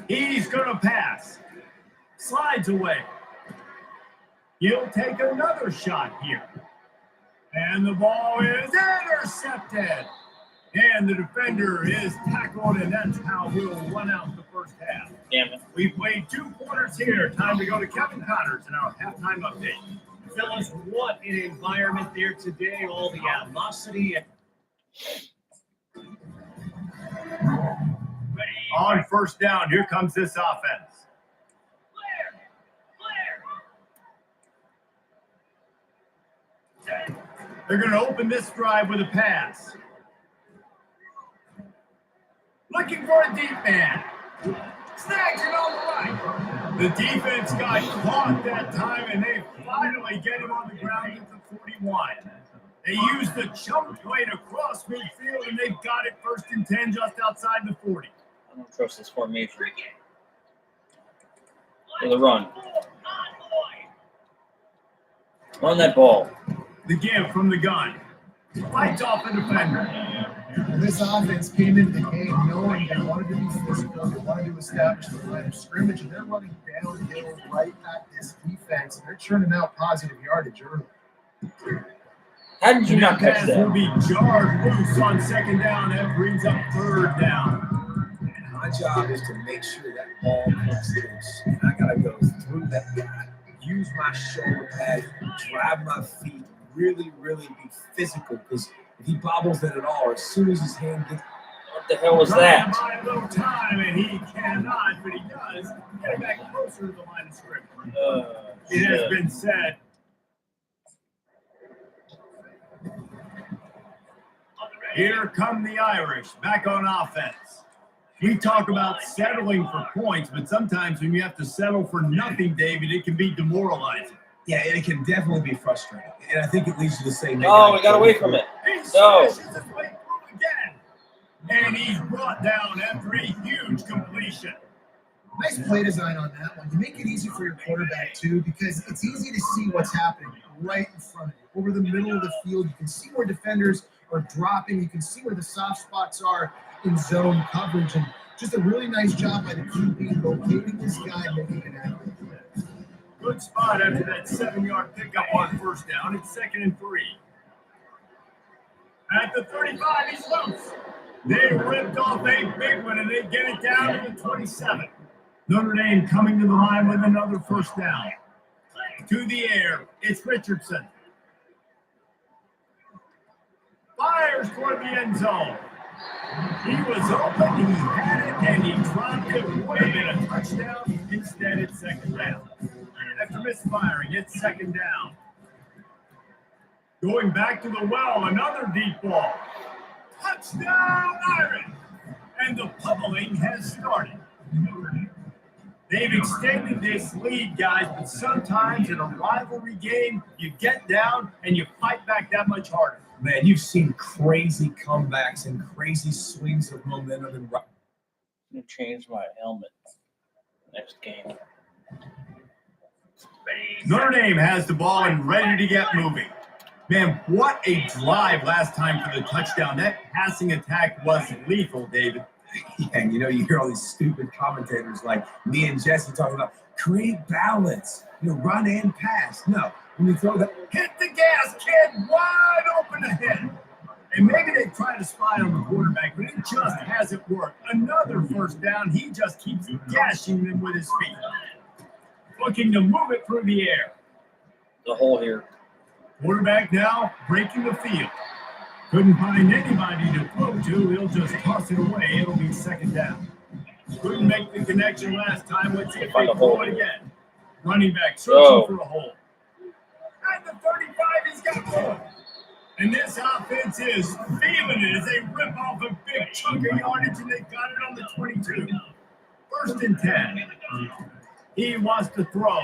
He's going to pass. Slides away. He'll take another shot here. And the ball is intercepted. And the defender is tackled, and that's how we'll run out the first half. Damn it. We've played 2 quarters here. Time to go to Kevin Connors in our halftime update. Fellas, what an environment there today. All the animosity. On first down, here comes this offense. They're going to open this drive with a pass. Looking for a deep man. Snags it on the right. The defense got caught that time, and they finally get him on the ground at the 41. They used the jump play to cross midfield, and they've got it 1st and 10 just outside the 40. I don't trust this formation. For the run. Run that ball. The give from the gun. Fights off the defender. And this offense came into the game knowing they wanted to be physical, they wanted to establish the line of scrimmage, and they're running downhill right at this defense, and they're churning out positive yardage early. How did you not catch Pass will that? be jarred loose on 2nd down. That brings up 3rd down. And my job is to make sure that ball comes loose. And I got to go through that guy, use my shoulder pad, drive my feet, really, really be physical. Because if he bobbles it at all, as soon as his hand gets. What the hell was Trying that? to buy a little time, and he cannot, but he does get it back closer to the line of scrimmage. It has been said. Here come the Irish back on offense. We talk about settling for points, but sometimes when you have to settle for nothing, David, it can be demoralizing. Yeah, it can definitely be frustrating. And I think it leads you to say, Oh, we got away from it. He No. smashes his way through again. And he's brought down after a huge completion. Nice play design on that one. You make it easy for your quarterback, too, because it's easy to see what's happening right in front of you. Over the middle of the field, you can see where defenders are dropping. You can see where the soft spots are in zone coverage. And just a really nice job by the QB locating this guy, making an accurate play. Good spot after that 7-yard pickup on first down. It's 2nd and 3. At the 35, he's loose. They ripped off a big one, and they get it down to the 27. Notre Dame coming to the line with another first down. To the air, it's Richardson. Fires toward the end zone. He was open, he had it, and he dropped it. Would have been a touchdown. Instead, it's 2nd down. After misfiring, it's 2nd down. Going back to the well, another deep ball. Touchdown, Irish! And the pummeling has started. They've extended this lead, guys, but sometimes in a rivalry game, you get down and you fight back that much harder. Man, you've seen crazy comebacks and crazy swings of momentum. I'm gonna change my helmet next game. Notre Dame has the ball and ready to get moving. Man, what a drive last time for the touchdown. That passing attack was lethal, David. Yeah, and you hear all these stupid commentators like me and Jesse talking about create balance, run and pass. No, when you throw that, Hit the gas, kid, wide open ahead. And maybe they try to spy on the quarterback, but it just hasn't worked. Another first down. He just keeps gashing them with his feet. Looking to move it through the air. The hole here. Quarterback now breaking the field. Couldn't find anybody to throw to. He'll just toss it away. It'll be 2nd down. Couldn't make the connection last time. Let's see if they throw it again. Running back searching for a hole. At the 35, he's got one. And this offense is feeling it as they rip off a big chunk of yardage, and they got it on the 22. 1st and 10. He wants to throw.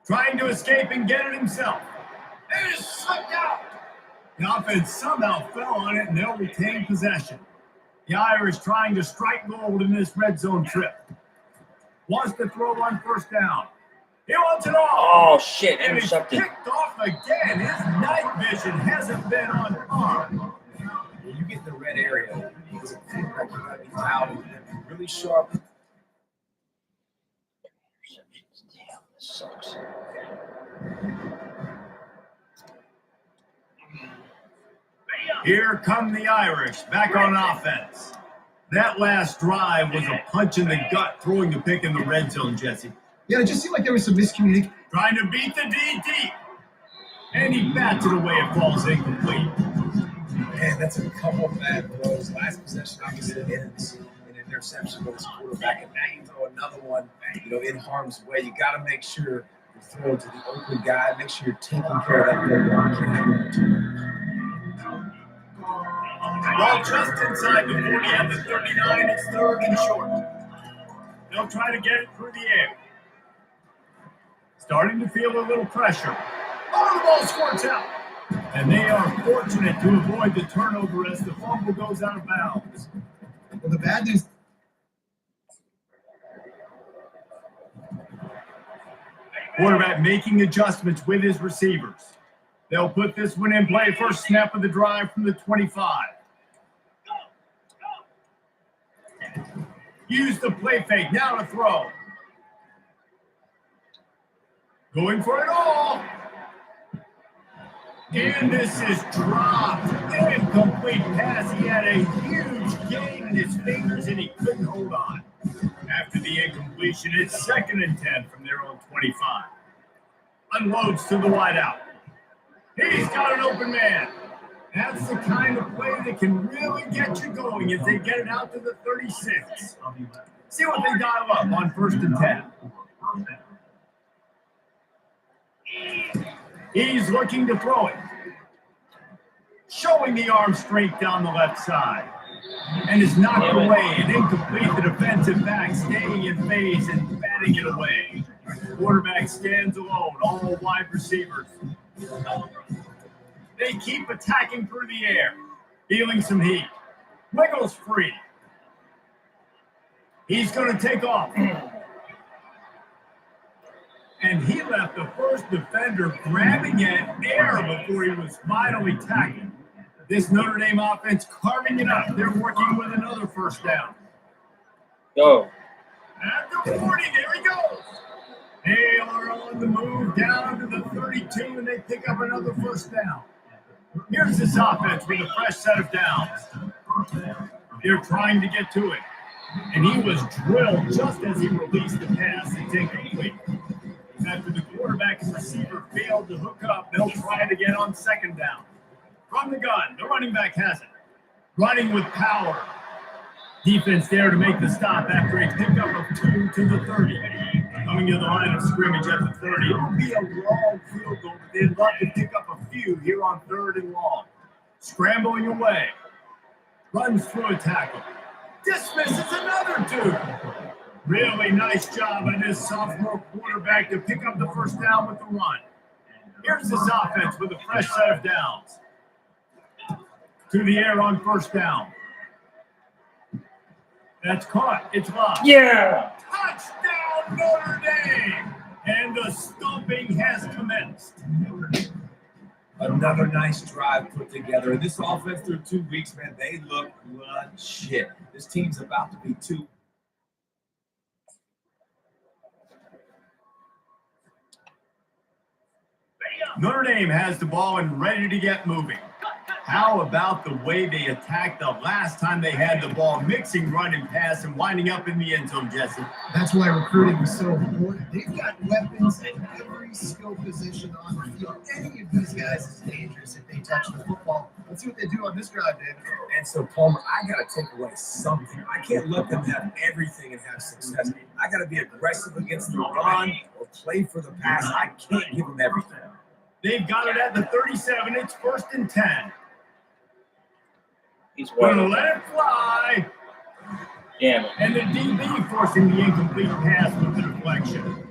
Trying to escape and get it himself. It is slipped out. The offense somehow fell on it, and they'll retain possession. The Irish trying to strike gold in this red zone trip. Wants to throw on first down. He wants it all. Oh, shit. And he's Intercepted. kicked off again. His night vision hasn't been on par. when you get in the red area, it's a quarterback you got to be loud and really sharp. Damn, this sucks. Here come the Irish, back on offense. That last drive was a punch in the gut, throwing the pick in the red zone, Jesse. Yeah, it just seemed like there was some miscommunication. Trying to beat the DT. And he bats it away. It falls incomplete. Man, that's a couple of bad throws. Last possession, obviously, ends an interception with his quarterback, and now you throw another one, in harm's way. You got to make sure you throw it to the open guy. Make sure you're taking care of that football. Ball just inside the 40 at the 39. It's third and short. They'll try to get it through the air. Starting to feel a little pressure. Oh, the ball squirts out. And they are fortunate to avoid the turnover as the fumble goes out of bounds. Well, the bad news. Quarterback making adjustments with his receivers. They'll put this one in play. First snap of the drive from the 25. Use the play fake. Now to throw. Going for it all. And this is dropped. Incomplete pass. He had a huge gain in his fingers and he couldn't hold on. After the incompletion, it's 2nd and 10 from their own 25. Unloads to the wideout. He's got an open man. That's the kind of play that can really get you going as they get it out to the 36. See what they dial up on 1st and 10. He's looking to throw it. Showing the arm strength down the left side. And is knocked away and incomplete. The defensive back staying in phase and batting it away. Quarterback stands alone, all wide receivers. They keep attacking through the air, feeling some heat. Wiggles free. He's going to take off. And he left the first defender grabbing at air before he was finally tackled. This Notre Dame offense carving it up. They're working with another first down. Go. At the 40, there he goes. They are on the move down to the 32, and they pick up another first down. Here's this offense with a fresh set of downs. They're trying to get to it. And he was drilled just as he released the pass. It's incomplete. After the quarterback and receiver failed to hook up, they'll try it again on second down. From the gun, the running back has it. Running with power. Defense there to make the stop after a pickup of 2 to the 30. Coming to the line of scrimmage at the 30. It'll be a long field goal, but they'd love to pick up a few here on 3rd and long. Scrambling away. Runs through a tackle. Dismisses another 2. Really nice job by this sophomore quarterback to pick up the first down with the run. Here's this offense with a fresh set of downs. To the air on first down. That's caught. It's lost. Yeah. Touchdown, Notre Dame! And the stomping has commenced. Another nice drive put together. And this offense through 2 weeks, man, they look legit. This team's about to be 2. Notre Dame has the ball and ready to get moving. How about the way they attacked the last time they had the ball, mixing run and pass and winding up in the end zone, Jesse? That's why recruiting is so important. They've got weapons at every skill position on the field. Any of these guys is dangerous if they touch the football. Let's see what they do on this drive, David. And so, Palmer, I got to take away something. I can't let them have everything and have success. I got to be aggressive against the run or play for the pass. I can't give them everything. They've got it at the 37. It's 1st and 10. He's Going to winning. let it fly. Damn it. And the DB forcing the incomplete pass with the deflection.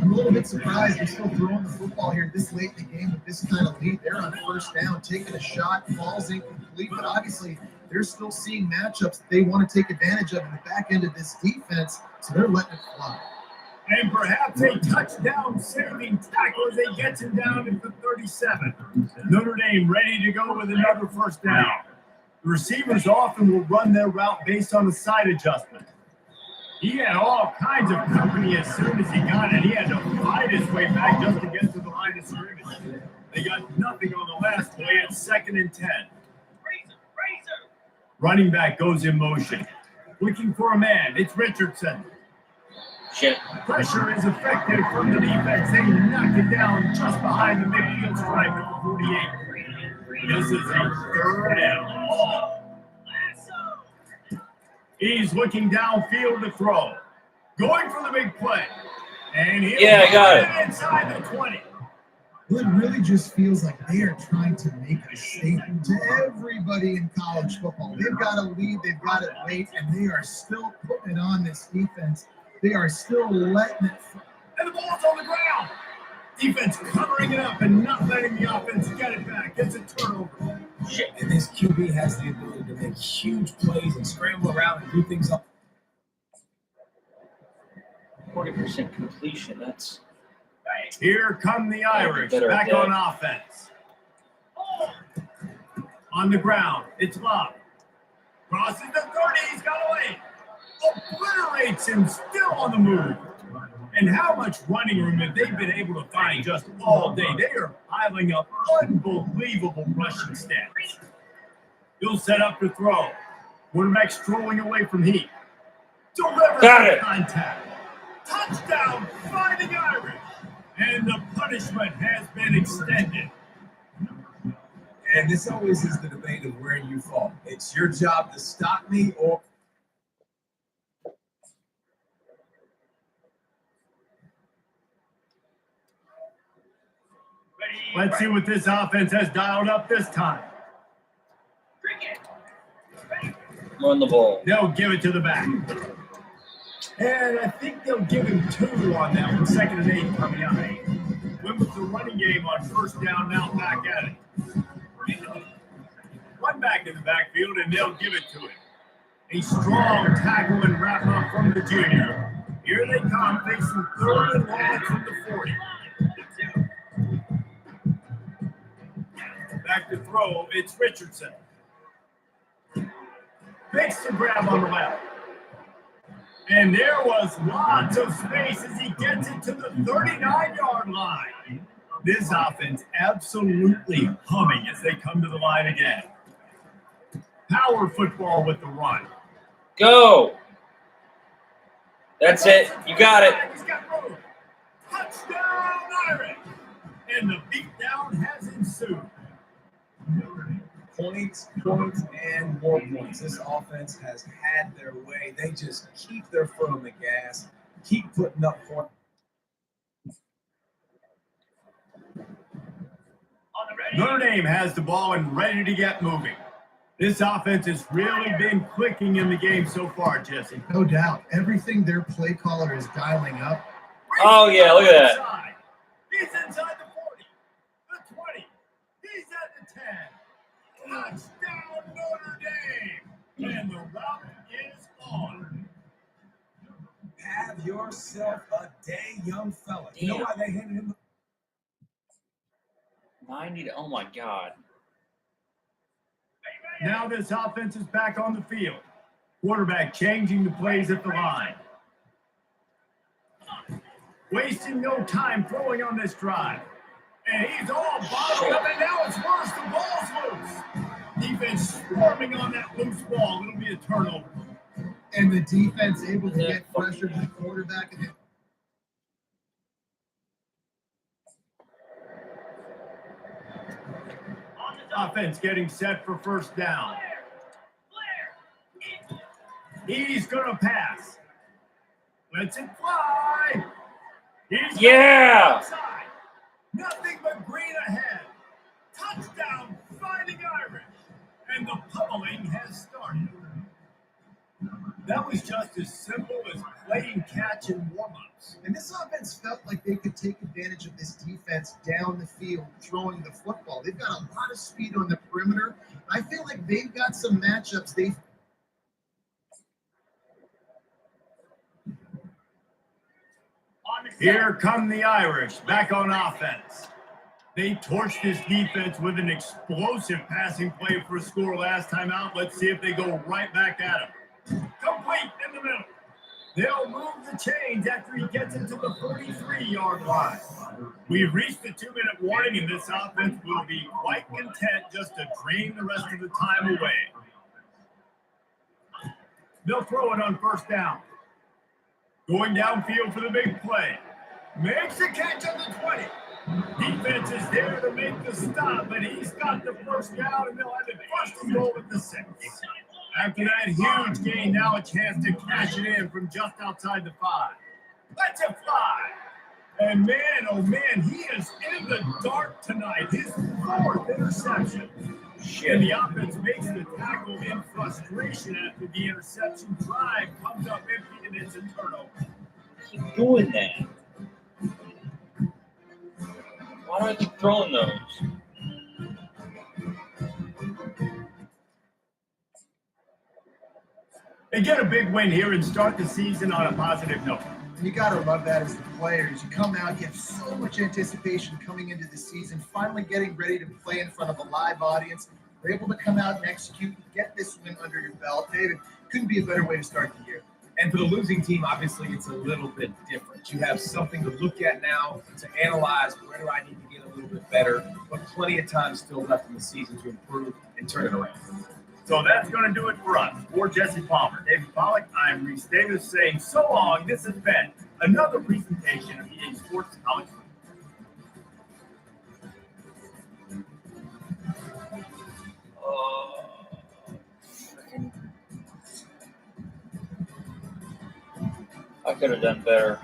I'm a little bit surprised they're still throwing the football here this late in the game with this kind of lead. They're on first down, taking a shot, falls incomplete, but obviously they're still seeing matchups that they want to take advantage of in the back end of this defense, so they're letting it fly. And perhaps a touchdown-saving tackle as they gets him down at the 37. Notre Dame ready to go with another first down. The receivers often will run their route based on a side adjustment. He had all kinds of company as soon as he got it. He had to fight his way back just to get to the line of scrimmage. They got nothing on the last play at 2nd and 10. Running back goes in motion. Looking for a man. It's Richardson. Shit. Pressure is effective from the defense. They knock it down just behind the midfield stripe at the 48. This is a 3rd and long. He's looking downfield to throw. Going for the big play. And he'll got it inside the 20. It really just feels like they are trying to make a statement to everybody in college football. They've got a lead, they've got it late, and they are still putting it on this defense. They are still letting it. And the ball's on the ground. Defense covering it up and not letting the offense get it back. It's a turnover. Shit. And this QB has the ability to make huge plays and scramble around and do things up. 40% completion. That's Here come the Irish better back day. on offense. On the ground, it's Love. Crosses the 30, he's got away. Obliterates him, still on the move. And how much running room have they been able to find just all day? They are piling up unbelievable rushing stats. He'll set up to throw. Quarterback strolling away from Heat. Delivers Got the it. contact. Touchdown, Fighting Irish. And the punishment has been extended. And this always is the debate of where you fall. It's your job to stop me or. Let's see what this offense has dialed up this time. run the ball. They'll give it to the back. And I think they'll give him 2 on that one. 2nd and 8 coming out. Went with the running game on first down, now back at it. One back in the backfield, and they'll give it to him. A strong tackle and wrap up from the junior. Here they come, facing 3rd and long from the 40. Back to throw, it's Richardson. Makes the grab on the left. And there was lots of space as he gets it to the 39-yard line. This offense absolutely humming as they come to the line again. Power football with the run. Go. That's it. You got it. He's got room. Touchdown, Irish. And the beatdown has ensued. Points, and more points. This offense has had their way. They just keep their foot on the gas, keep putting up points. Notre Dame has the ball and ready to get moving. This offense has really been clicking in the game so far, Jesse. No doubt. Everything their play caller is dialing up. Oh, yeah, look at that. He's inside the 40, the 20. He's at the 10. Touchdown, Notre Dame. And the route is on. Have yourself a day, young fella. You know Damn. why they handed him 90 to, oh my God. Now this offense is back on the field. Quarterback changing the plays at the line. Wasting no time throwing on this drive. And he's all bottled up, and now it's worse. The ball's loose. Defense swarming on that loose ball. It'll be a turnover. And the defense able to get pressure to the quarterback. And offense getting set for first down. He's going to pass. Lets it fly. He's Yeah. outside. Nothing but green ahead. Touchdown, Fighting Irish. And the pummeling has started. That was just as simple as playing catch and warm-ups. And this offense felt like they could take advantage of this defense down the field, throwing the football. They've got a lot of speed on the perimeter. I feel like they've got some matchups. Here come the Irish back on offense. They torched this defense with an explosive passing play for a score last time out. Let's see if they go right back at him. Complete in the middle. They'll move the chains after he gets into the 43-yard line. We've reached the 2-minute warning, and this offense will be quite content just to drain the rest of the time away. They'll throw it on first down. Going downfield for the big play. Makes a catch on the 20. Defense is there to make the stop, but he's got the first down, and they'll have it first and goal with the 6. After that huge gain, now a chance to cash it in from just outside the 5. Let's it fly. And man, oh man, he is in the dark tonight. His 4th interception. And the offense makes the tackle in frustration after the interception. Drive comes up empty, and it's a turnover. Keep doing that. Why do I keep throwing those? They get a big win here and start the season on a positive note. You got to love that as the players. You come out, you have so much anticipation coming into the season, finally getting ready to play in front of a live audience. They're able to come out and execute, get this win under your belt. David, couldn't be a better way to start the year. And for the losing team, obviously, it's a little bit different. You have something to look at now, to analyze where do I need to get a little bit better, but plenty of time still left in the season to improve and turn it around. So that's going to do it for us. For Jesse Palmer, David Pollack, I'm Reese Davis saying so long. This has been another presentation of EA Sports College Football. I could have done better.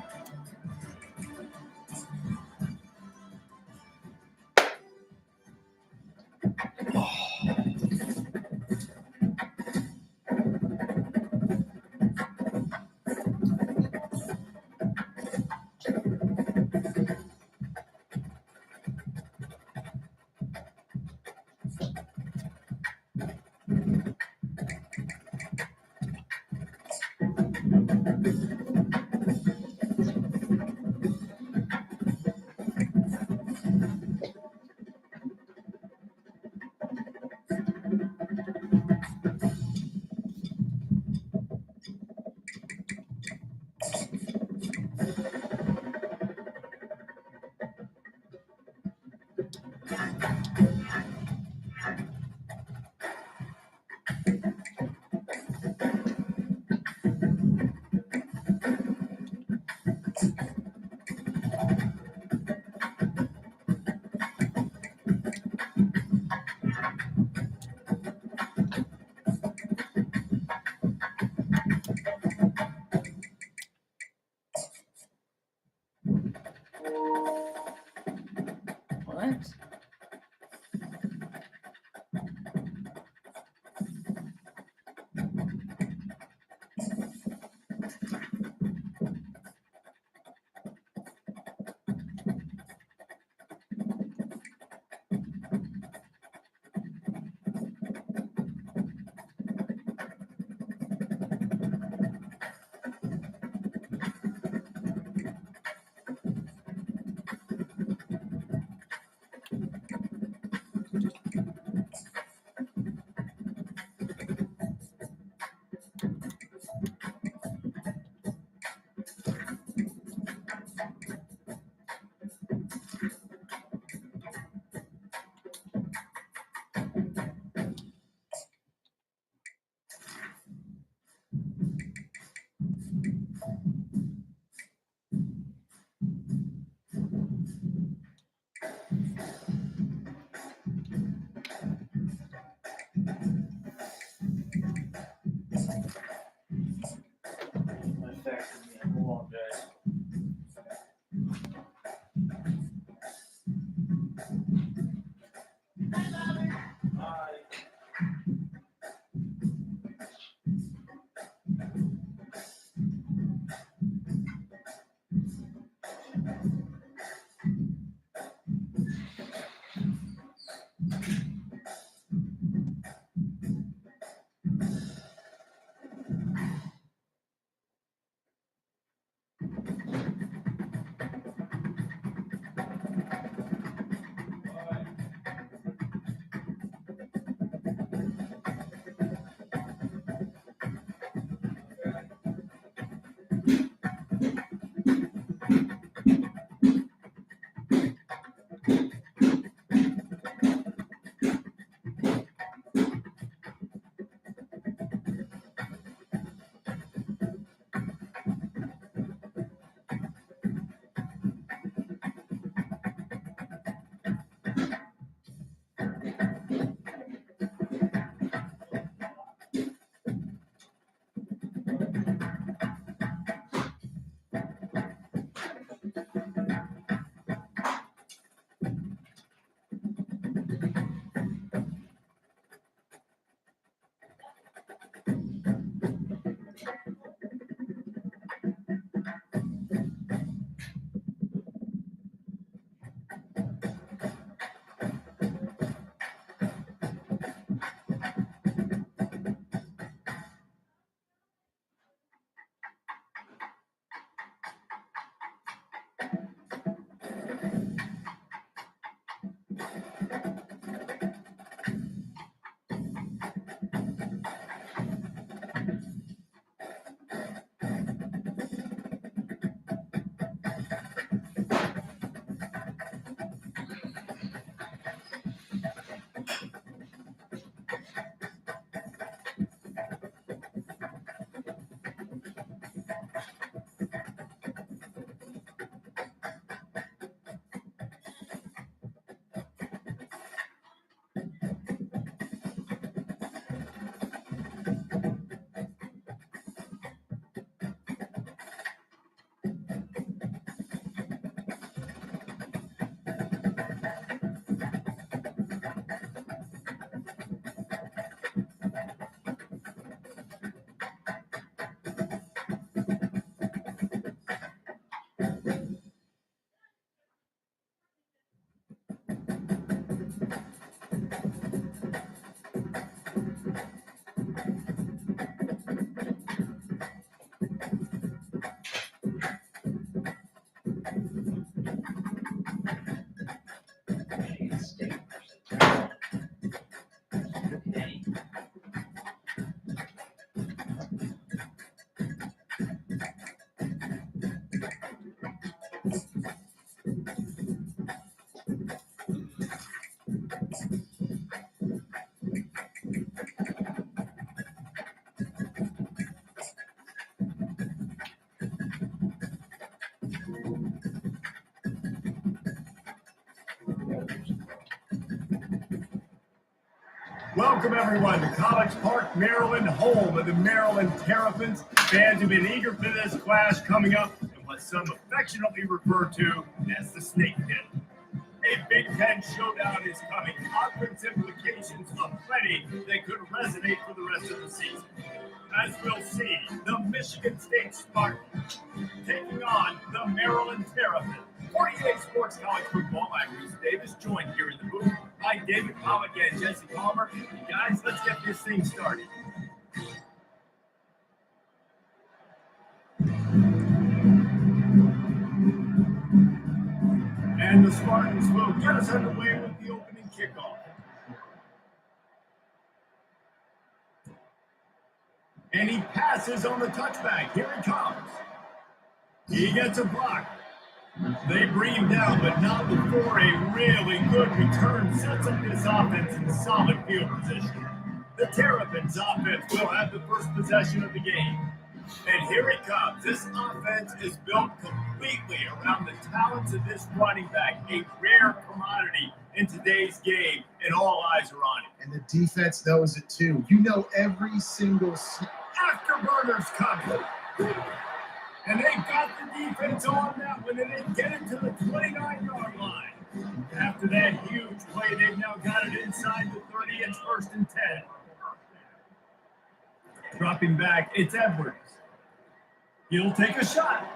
Welcome, everyone, to College Park, Maryland, home of the Maryland Terrapins. Fans have been eager for this clash coming up in what some affectionately refer to as the Snake Pit. A Big Ten showdown is coming. Offensive implications aplenty that could resonate for the rest of the season. As we'll see, the Michigan State Spartans taking on the Maryland Terrapins. 48 Sports College Football. I'm Reese Davis, joined here in the booth by David Pollock and Jesse Palmer. Guys, let's get this thing started. And the Spartans will get us underway with the opening kickoff. And he passes on the touchback. Here he comes. He gets a block. They bring him down, but not before a really good return sets up this offense in solid field position. The Terrapins offense will have the first possession of the game. And here it comes. This offense is built completely around the talents of this running back, a rare commodity in today's game, and all eyes are on it. And the defense knows it too. You know every single Afterburners coming. And they got the defense on that one, and they get it to the 29-yard line. After that huge play, they've now got it inside the 30. It's 1st and 10. Dropping back, it's Edwards. He'll take a shot.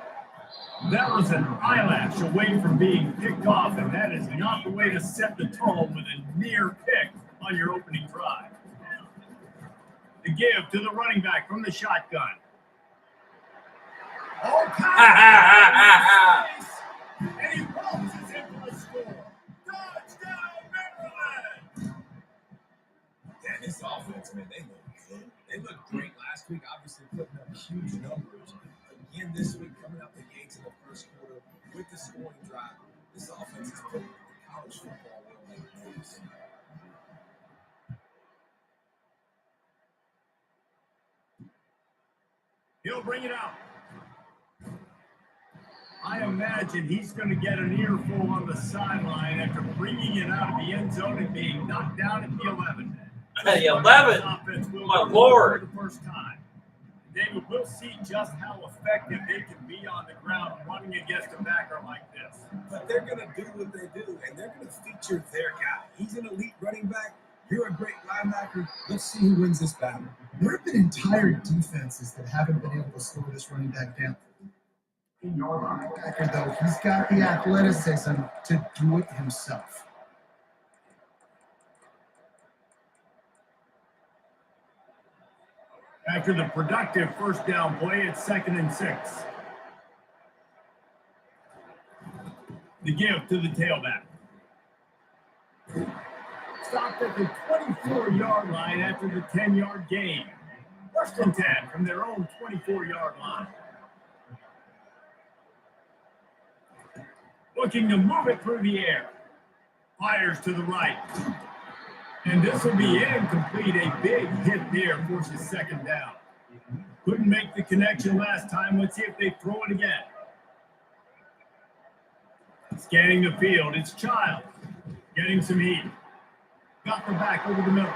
That was an eyelash away from being picked off, and that is not the way to set the tone with a near pick on your opening drive. The give to the running back from the shotgun. All kinds of and he waltzes in for the score. Touchdown, Maryland! And this offense, man, they look good. They looked great last week, obviously putting up huge numbers. Again, this week, coming out the gates in the first quarter with the scoring drive, this offense is putting the college football world in notice. He'll bring it out. I imagine he's going to get an earful on the sideline after bringing it out of the end zone and being knocked down at the 11. The 11? My Lord. For the first time. David, we'll see just how effective they can be on the ground running against a backer like this. But they're going to do what they do, and they're going to feature their guy. He's an elite running back. You're a great linebacker. Let's see who wins this battle. There have been entire defenses that haven't been able to slow this running back down. In your linebacker, though, he's got the athleticism to do it himself. After the productive first down play, it's 2nd and 6. The give to the tailback. Stopped at the 24-yard line after the 10-yard gain. 1st and 10 from their own 24-yard line. Looking to move it through the air. Fires to the right. And this will be incomplete. A big hit there forces 2nd down. Couldn't make the connection last time. Let's see if they throw it again. Scanning the field. It's Child. Getting some heat. Got the back over the middle.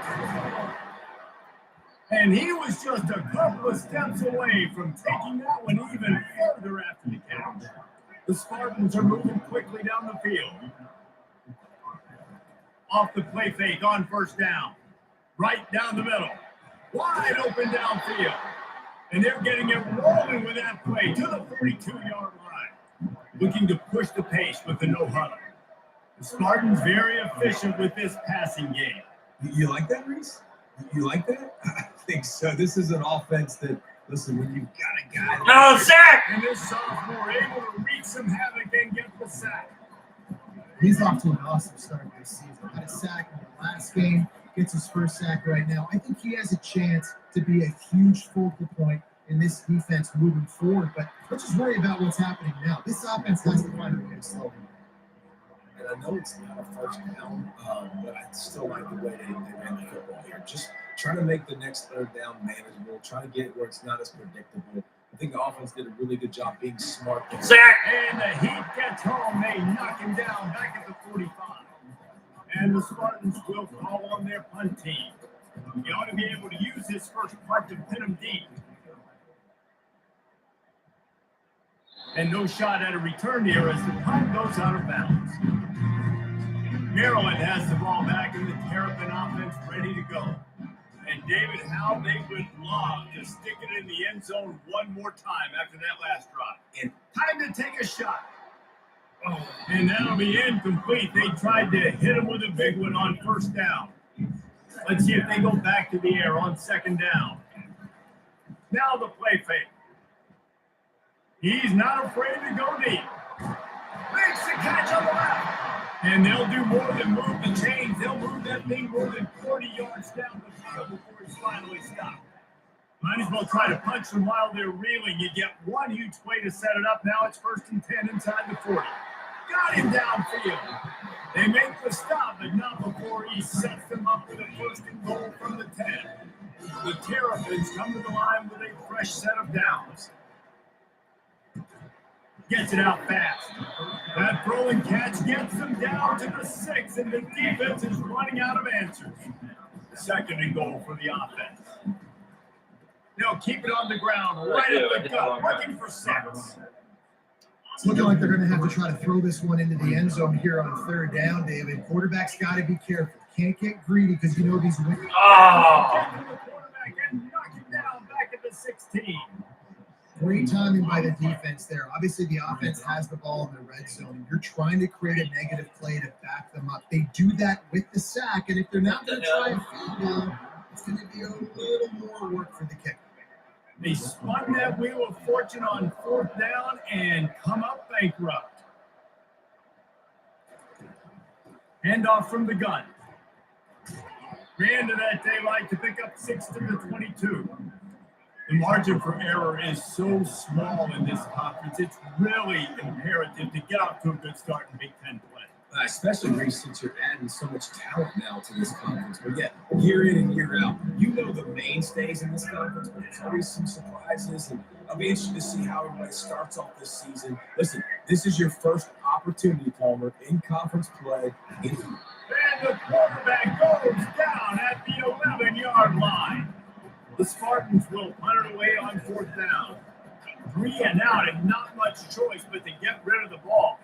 And he was just a couple of steps away from taking that one even further after the catch. The Spartans are moving quickly down the field. Off the play fake on 1st down. Right down the middle. Wide open downfield. And they're getting it rolling with that play to the 42-yard line. Looking to push the pace with the no huddle. The Spartans very efficient with this passing game. You like that, Reese? You like that? I think so. This is an offense that, listen, when you've got a guy like Oh, sack! and this sophomore able to wreak some havoc and get the sack. He's off to an awesome start this season. Had a sack in the last game, gets his first sack right now. I think he has a chance to be a huge focal point in this defense moving forward. But let's just worry about what's happening now. This offense has to find a way to slow him. And I know it's not a first down, but I still like the way they ran the football here. Just trying to make the next 3rd down manageable, trying to get it where it's not as predictable. I think the offense did a really good job being smart. Sack! And the Heat gets home. They knock him down back at the 45. And the Spartans will call on their punt team. He ought to be able to use his first punt to pin him deep. And no shot at a return here as the punt goes out of bounds. Maryland has the ball back in the Terrapin offense ready to go. And David, how they would love to stick it in the end zone one more time after that last drive. And time to take a shot. Oh, and that'll be incomplete. They tried to hit him with a big one on first down. Let's see if they go back to the air on second down. Now the play fake. He's not afraid to go deep. Makes the catch on the left. And they'll do more than move the chains. They'll move that thing more than 40 yards down the field before he's finally stopped. Might as well try to punch them while they're reeling. You get one huge play to set it up. Now it's 1st and 10 inside the 40. Got him downfield. They make the stop, but not before he sets them up with a 1st and goal from the 10. The Terrapins come to the line with a fresh set of downs. Gets it out fast. That throwing catch gets them down to the 6, and the defense is running out of answers. 2nd and goal for the offense. They'll keep it on the ground, right at the gut, looking for 6. It's looking like they're going to have to try to throw this one into the end zone here on 3rd down, David. Quarterback's got to be careful. Can't get greedy because you know these wicked. Get to the quarterback and knock him down back at the 16. Great timing by the defense there. Obviously, the offense has the ball in the red zone. You're trying to create a negative play to back them up. They do that with the sack, and if they're not going to try a field goal, it's going to be a little more work for the kicker. They spun that wheel of fortune on 4th down and come up bankrupt. Handoff from the gun. Ran to that daylight to pick up 6 to the 22. The margin for error is so small in this conference. It's really imperative to get off to a good start in Big Ten play. Especially Reese, since you're adding so much talent now to this conference. But yeah, year in and year out, you know the mainstays in this conference, but there's always some surprises. And I'll be interested to see how everybody starts off this season. Listen, this is your first opportunity, Palmer, in conference play. And the quarterback goes down at the 11-yard line. The Spartans will punt it away on 4th down. 3 and out, and not much choice but to get rid of the ball.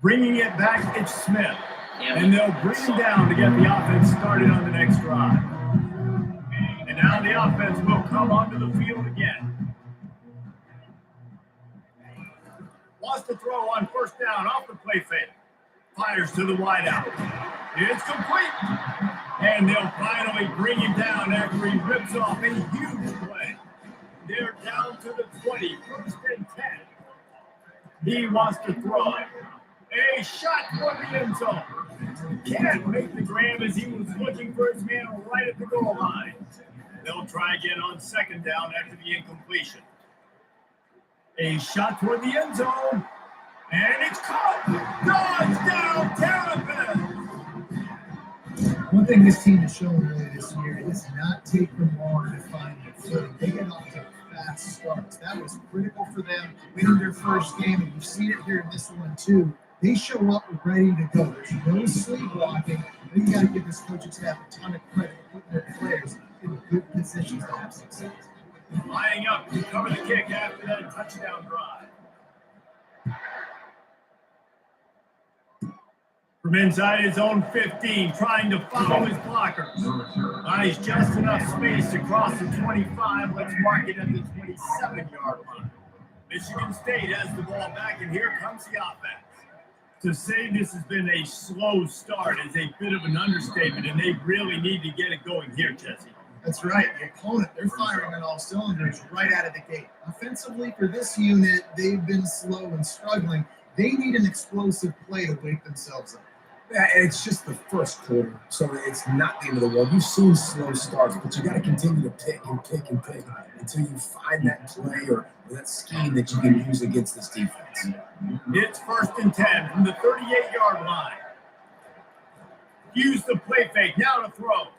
Bringing it back, it's Smith. And they'll bring him down to get the offense started on the next drive. And now the offense will come onto the field again. Wants to throw on 1st down off the play fake. Fires to the wideout. It's complete. And they'll finally bring him down after he rips off a huge play. They're down to the 20, 1st and 10. He wants to throw it. A shot for the end zone. Can't make the grab as he was looking for his man right at the goal line. They'll try again on 2nd down after the incompletion. A shot toward the end zone. And it's caught. Dogs down, Terrapin. One thing this team has shown really this year, it does not take them long to find their footing. They get off to fast starts. That was critical for them winning their first game, and you've seen it here in this one too. They show up ready to go. There's no sleepwalking. You got to give this coaching staff a ton of credit for putting their players in good positions to have success. Lining up to cover the kick after that touchdown drive. From inside his own 15, trying to follow his blockers. Finds just enough space to cross the 25. Let's mark it at the 27-yard line. Michigan State has the ball back, and here comes the offense. To say this has been a slow start is a bit of an understatement, and they really need to get it going here, Jesse. That's right. The opponent, they're firing on all cylinders right out of the gate. Offensively, for this unit, they've been slow and struggling. They need an explosive play to wake themselves up. Yeah, and it's just the first quarter, so it's not the end of the world. You've seen slow starts, but you got to continue to pick and pick and pick until you find that play or that scheme that you can use against this defense. It's 1st and 10 from the 38-yard line. Use the play fake, now to throw.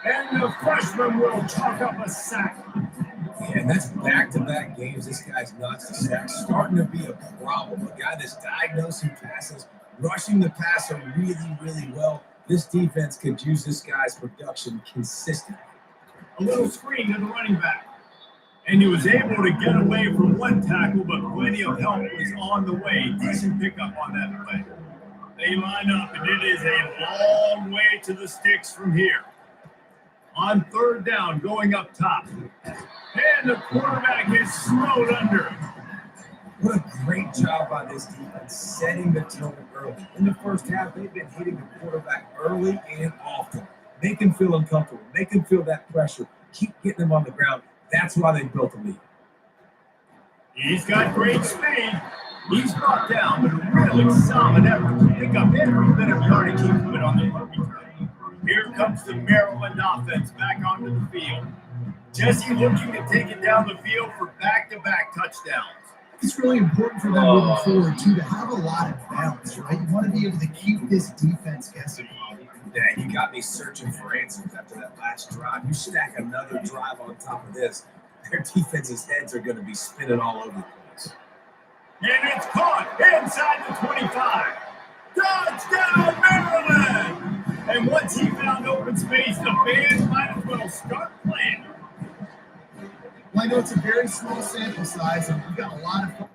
And the freshman will chalk up a sack. Yeah, and that's back-to-back games. This guy's nuts. The sack's starting to be a problem. A guy that's diagnosing passes rushing the passer really, really well. This defense could use this guy's production consistently. A little screen to the running back. And he was able to get away from one tackle, but plenty of help was on the way. Decent pickup on that play. They line up, and it is a long way to the sticks from here. On third down, going up top. And the quarterback is snowed under. What a great job by this defense, setting the tone early. In the first half, they've been hitting the quarterback early and often. Make him feel uncomfortable. Make him feel that pressure. Keep getting him on the ground. That's why they built a lead. He's got great speed. He's brought down, but a really solid effort to pick up every bit of yardage he could on the punt return. Here comes the Maryland offense back onto the field. Jesse looking to take it down the field for back-to-back touchdowns. It's really important for them moving forward, too, to have a lot of balance, right? You want to be able to keep this defense guessing. Yeah, you got me searching for answers after that last drive. You stack another drive on top of this, their defense's heads are going to be spinning all over the place. And it's caught inside the 25. Touchdown, Maryland! And once he found open space, the fans might as well start playing. Well, I know it's a very small sample size, and we've got a lot of fun.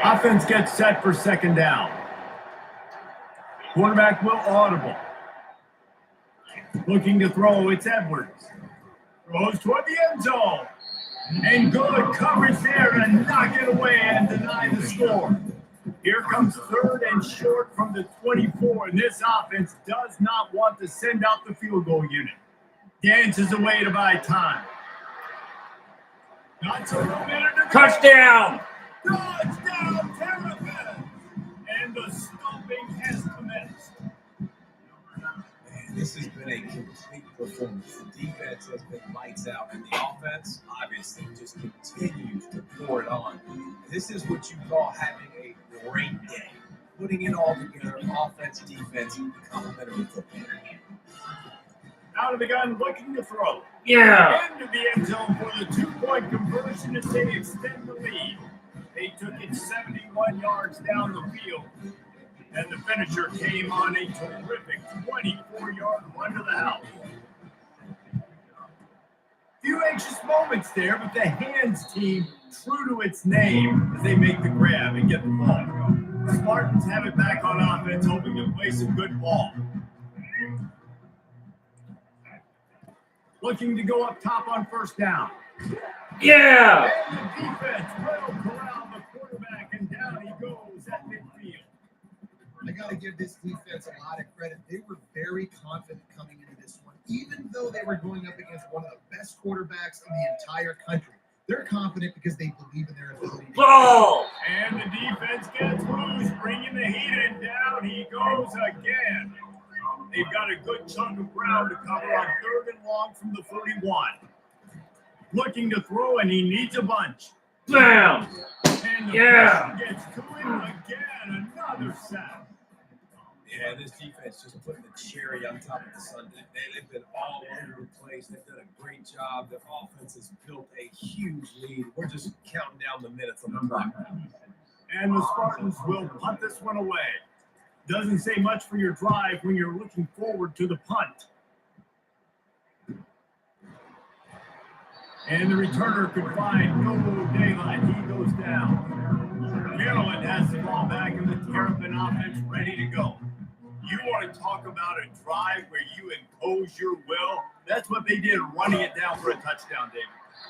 Offense gets set for second down. Quarterback will audible. Looking to throw, it's Edwards. Throws toward the end zone. And good coverage there to knock it away and deny the score. Here comes third and short from the 24, and this offense does not want to send out the field goal unit. Dances away to buy time. Not so minute to go. Touchdown! Touchdown, Terrapins! And the stomping has commenced. Man, this has been a complete performance. The defense has been lights out, and the offense obviously just continues to pour it on. This is what you call having a great day. Putting it all together, offense, defense, complementary football. Out of the gun, looking to throw. Yeah! Into the end zone for the 2-point conversion as they extend the lead. They took it 71 yards down the field. And the finisher came on a terrific 24-yard run to the house. Few anxious moments there, but the hands team true to its name as they make the grab and get the ball. The Spartans have it back on offense, hoping to play some good ball. Looking to go up top on first down. Yeah! And the defense will corral the quarterback, and down he goes at midfield. I got to give this defense a lot of credit. They were very confident coming into this one, even though they were going up against one of the best quarterbacks in the entire country. They're confident because they believe in their ability. Ball! And the defense gets loose, bringing the heat in. Down he goes again. They've got a good chunk of ground to cover on third and long from the 41. Looking to throw, and he needs a bunch. Bam! And the Yeah! pressure gets to him again. Another sack. Yeah, this defense just putting the cherry on top of the sundae. They've been all over the place. They've done a great job. Their offense has built a huge lead. We're just counting down the minutes on the clock now. And the Spartans will punt this one away. Doesn't say much for your drive when you're looking forward to the punt. And the returner could find no daylight. He goes down. Maryland has the ball back, and the Terrapin offense ready to go. You want to talk about a drive where you impose your will? That's what they did, running it down for a touchdown, David.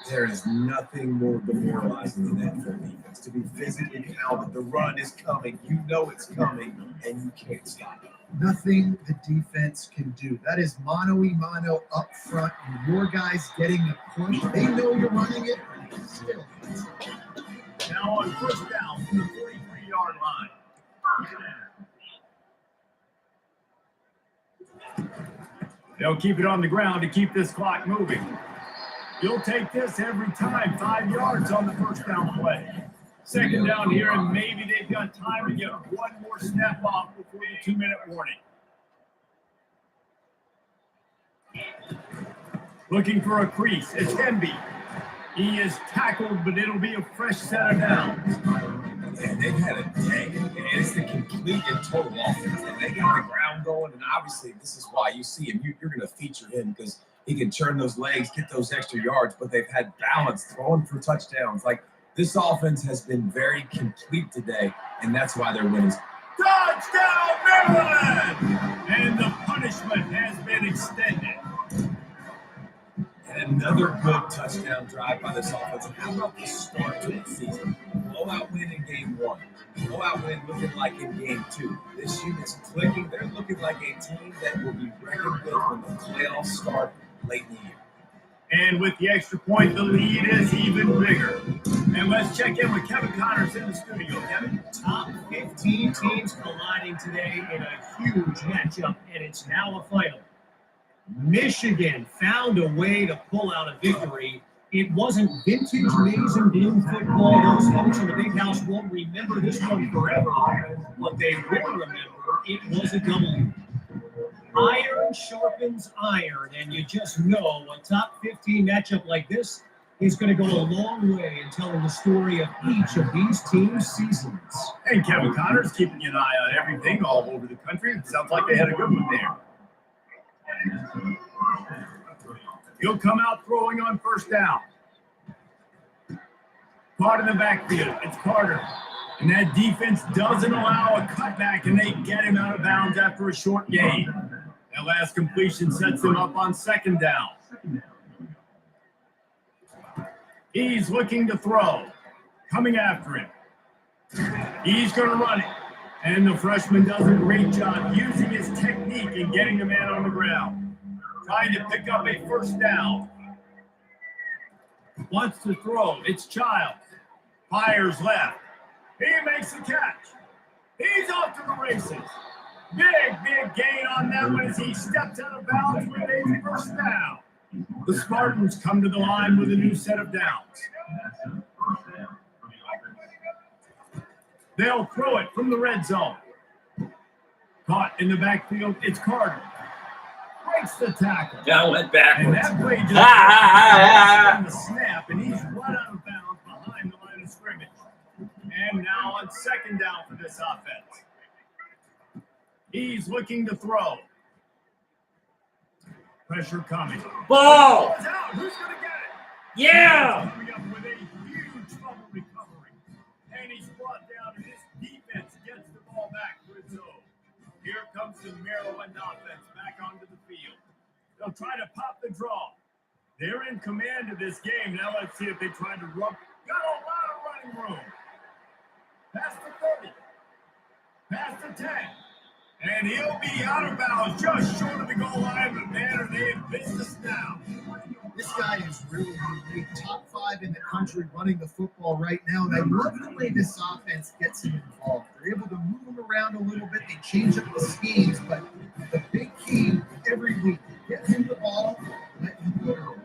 There is nothing more demoralizing than that for defense. To be physically pounded, the run is coming. You know it's coming, and you can't stop it. Nothing the defense can do. That is mano-a-mano up front, and your guys getting the push. They know you're running it, but they still. Now on first down from the 43-yard line. They'll keep it on the ground to keep this clock moving. You'll take this every time. 5 yards on the first down play. Second down here, and maybe they've got time to get one more snap off before the 2-minute warning. Looking for a crease. It's Henby. He is tackled, but it'll be a fresh set of downs. And they've had a day. And it's the complete and total offense. And they got the ground going. And obviously, this is why you see him. You're going to feature him because he can turn those legs, get those extra yards. But they've had balance, throwing for touchdowns. Like, this offense has been very complete today. And that's why they're winning. Touchdown, Maryland! And the punishment has been extended. And another good touchdown drive by this offense. And how about the start to the season? Blowout win in game 1. Blowout win looking like in game 2. This unit's clicking. They're looking like a team that will be reckoned with when the playoffs start late in the year. And with the extra point, the lead is even bigger. And let's check in with Kevin Connors in the studio. Kevin? Top 15 teams colliding today in a huge matchup, and it's now a final. Michigan found a way to pull out a victory. It wasn't vintage maize and blue football. Those folks in the big house won't remember this one forever. What they will remember, it was a W. Iron sharpens iron, and you just know a top 15 matchup like this is going to go a long way in telling the story of each of these teams' seasons. And Kevin Connors keeping an eye on everything all over the country. Sounds like they had a good one there. He'll come out throwing on first down. Caught in the backfield. It's Carter. And that defense doesn't allow a cutback, and they get him out of bounds after a short gain. That last completion sets him up on second down. He's looking to throw. Coming after him. He's going to run it. And the freshman does a great job using his technique and getting the man on the ground. Trying to pick up a first down. Wants to throw. It's Childs. Fires left. He makes the catch. He's off to the races. Big gain on that one as he steps out of bounds with a first down. The Spartans come to the line with a new set of downs. They'll throw it from the red zone. Caught in the backfield, it's Carter. Breaks the tackle. Yeah, went backwards. And that play just the snap, and he's right out of bounds behind the line of scrimmage. And now on second down for this offense. He's looking to throw. Pressure coming. Ball! Ball's out. Who's going to get it? Yeah! Coming up with a huge fumble recovery. And he's brought down, and his defense gets the ball back for its own. Here comes the Maryland offense back onto the field. They'll try to pop the draw. They're in command of this game. Now let's see if they try to run. Got a lot of running room. Past the 30. Past the 10. And he'll be out of bounds just short of the goal line, but man, are they in business now. This guy is really unique. Top 5 in the country running the football right now. And I love the way this offense gets him involved. They're able to move him around a little bit. They change up the schemes, but the big key every week, get him the ball, let him go early.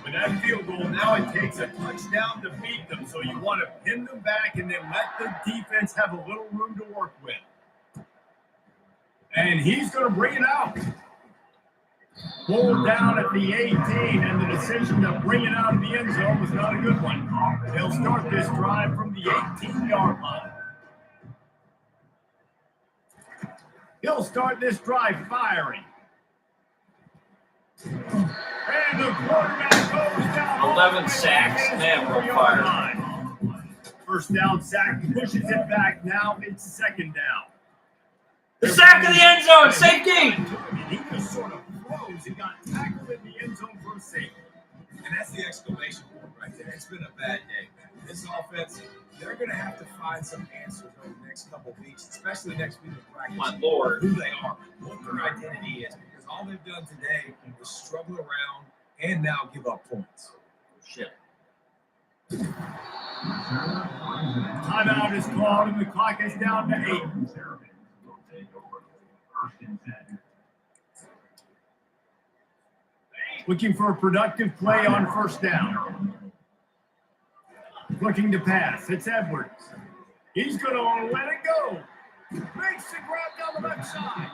With that field goal, now it takes a touchdown to beat them. So you want to pin them back and then let the defense have a little room to work with. And he's going to bring it out. Pulled down at the 18, and the decision to bring it out of the end zone was not a good one. They'll start this drive from the 18-yard line. He'll start this drive firing. And the quarterback goes down. 11 sacks. Man, we're on fire. First down sack, pushes it back. Now it's second down. The sack of the end zone, safety! He just sort of froze and got tackled in the end zone for a safety. And that's the exclamation point right there. It's been a bad day. This offense, they're going to have to find some answers over the next couple of weeks, especially next week of practice. My Lord. Who they are, what their identity is, because all they've done today is struggle around and now give up points. Shit. Timeout is called, and the clock is down to 8. Looking for a productive play on first down. Looking to pass. It's Edwards. He's going to let it go. Makes the grab down the left side.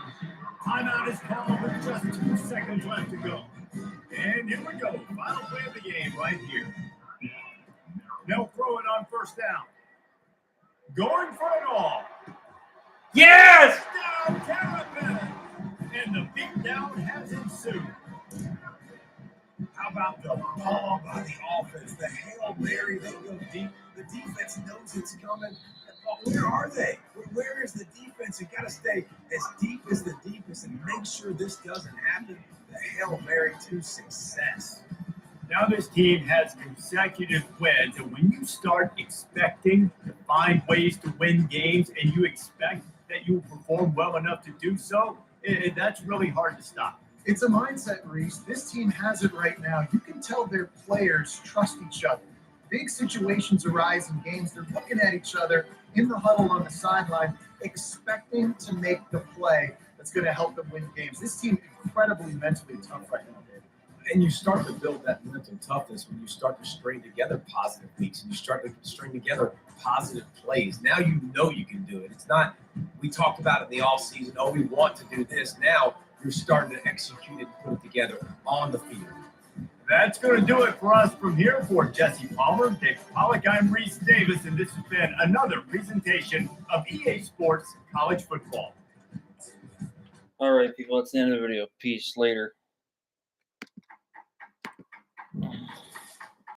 Timeout is called with just 2 seconds left to go. And here we go. Final play of the game right here. They'll throw it on first down. Going for it all. Yes! Down Carabin. And the beatdown has ensued. How about the ball by the offense? The Hail Mary, they go deep. The defense knows it's coming. Where are they? Where is the defense? You got to stay as deep as the deepest and make sure this doesn't happen. The Hail Mary to success. Now this team has consecutive wins, and when you start expecting to find ways to win games and you expect that you will perform well enough to do so, that's really hard to stop. It's a mindset, Reese. This team has it right now. You can tell their players trust each other. Big situations arise in games. They're looking at each other in the huddle on the sideline, expecting to make the play that's going to help them win games. This team incredibly mentally tough right now, David. And you start to build that mental toughness when you start to string together positive weeks and you start to string together positive plays. Now you know you can do it. It's not, we talked about it in the offseason, oh, we want to do this. Now you're starting to execute it and put it together on the field. That's going to do it for us from here. For Jesse Palmer, Dave Pollock, I'm Reese Davis, and this has been another presentation of EA Sports College Football. All right, people, that's the end of the video. Peace. Later.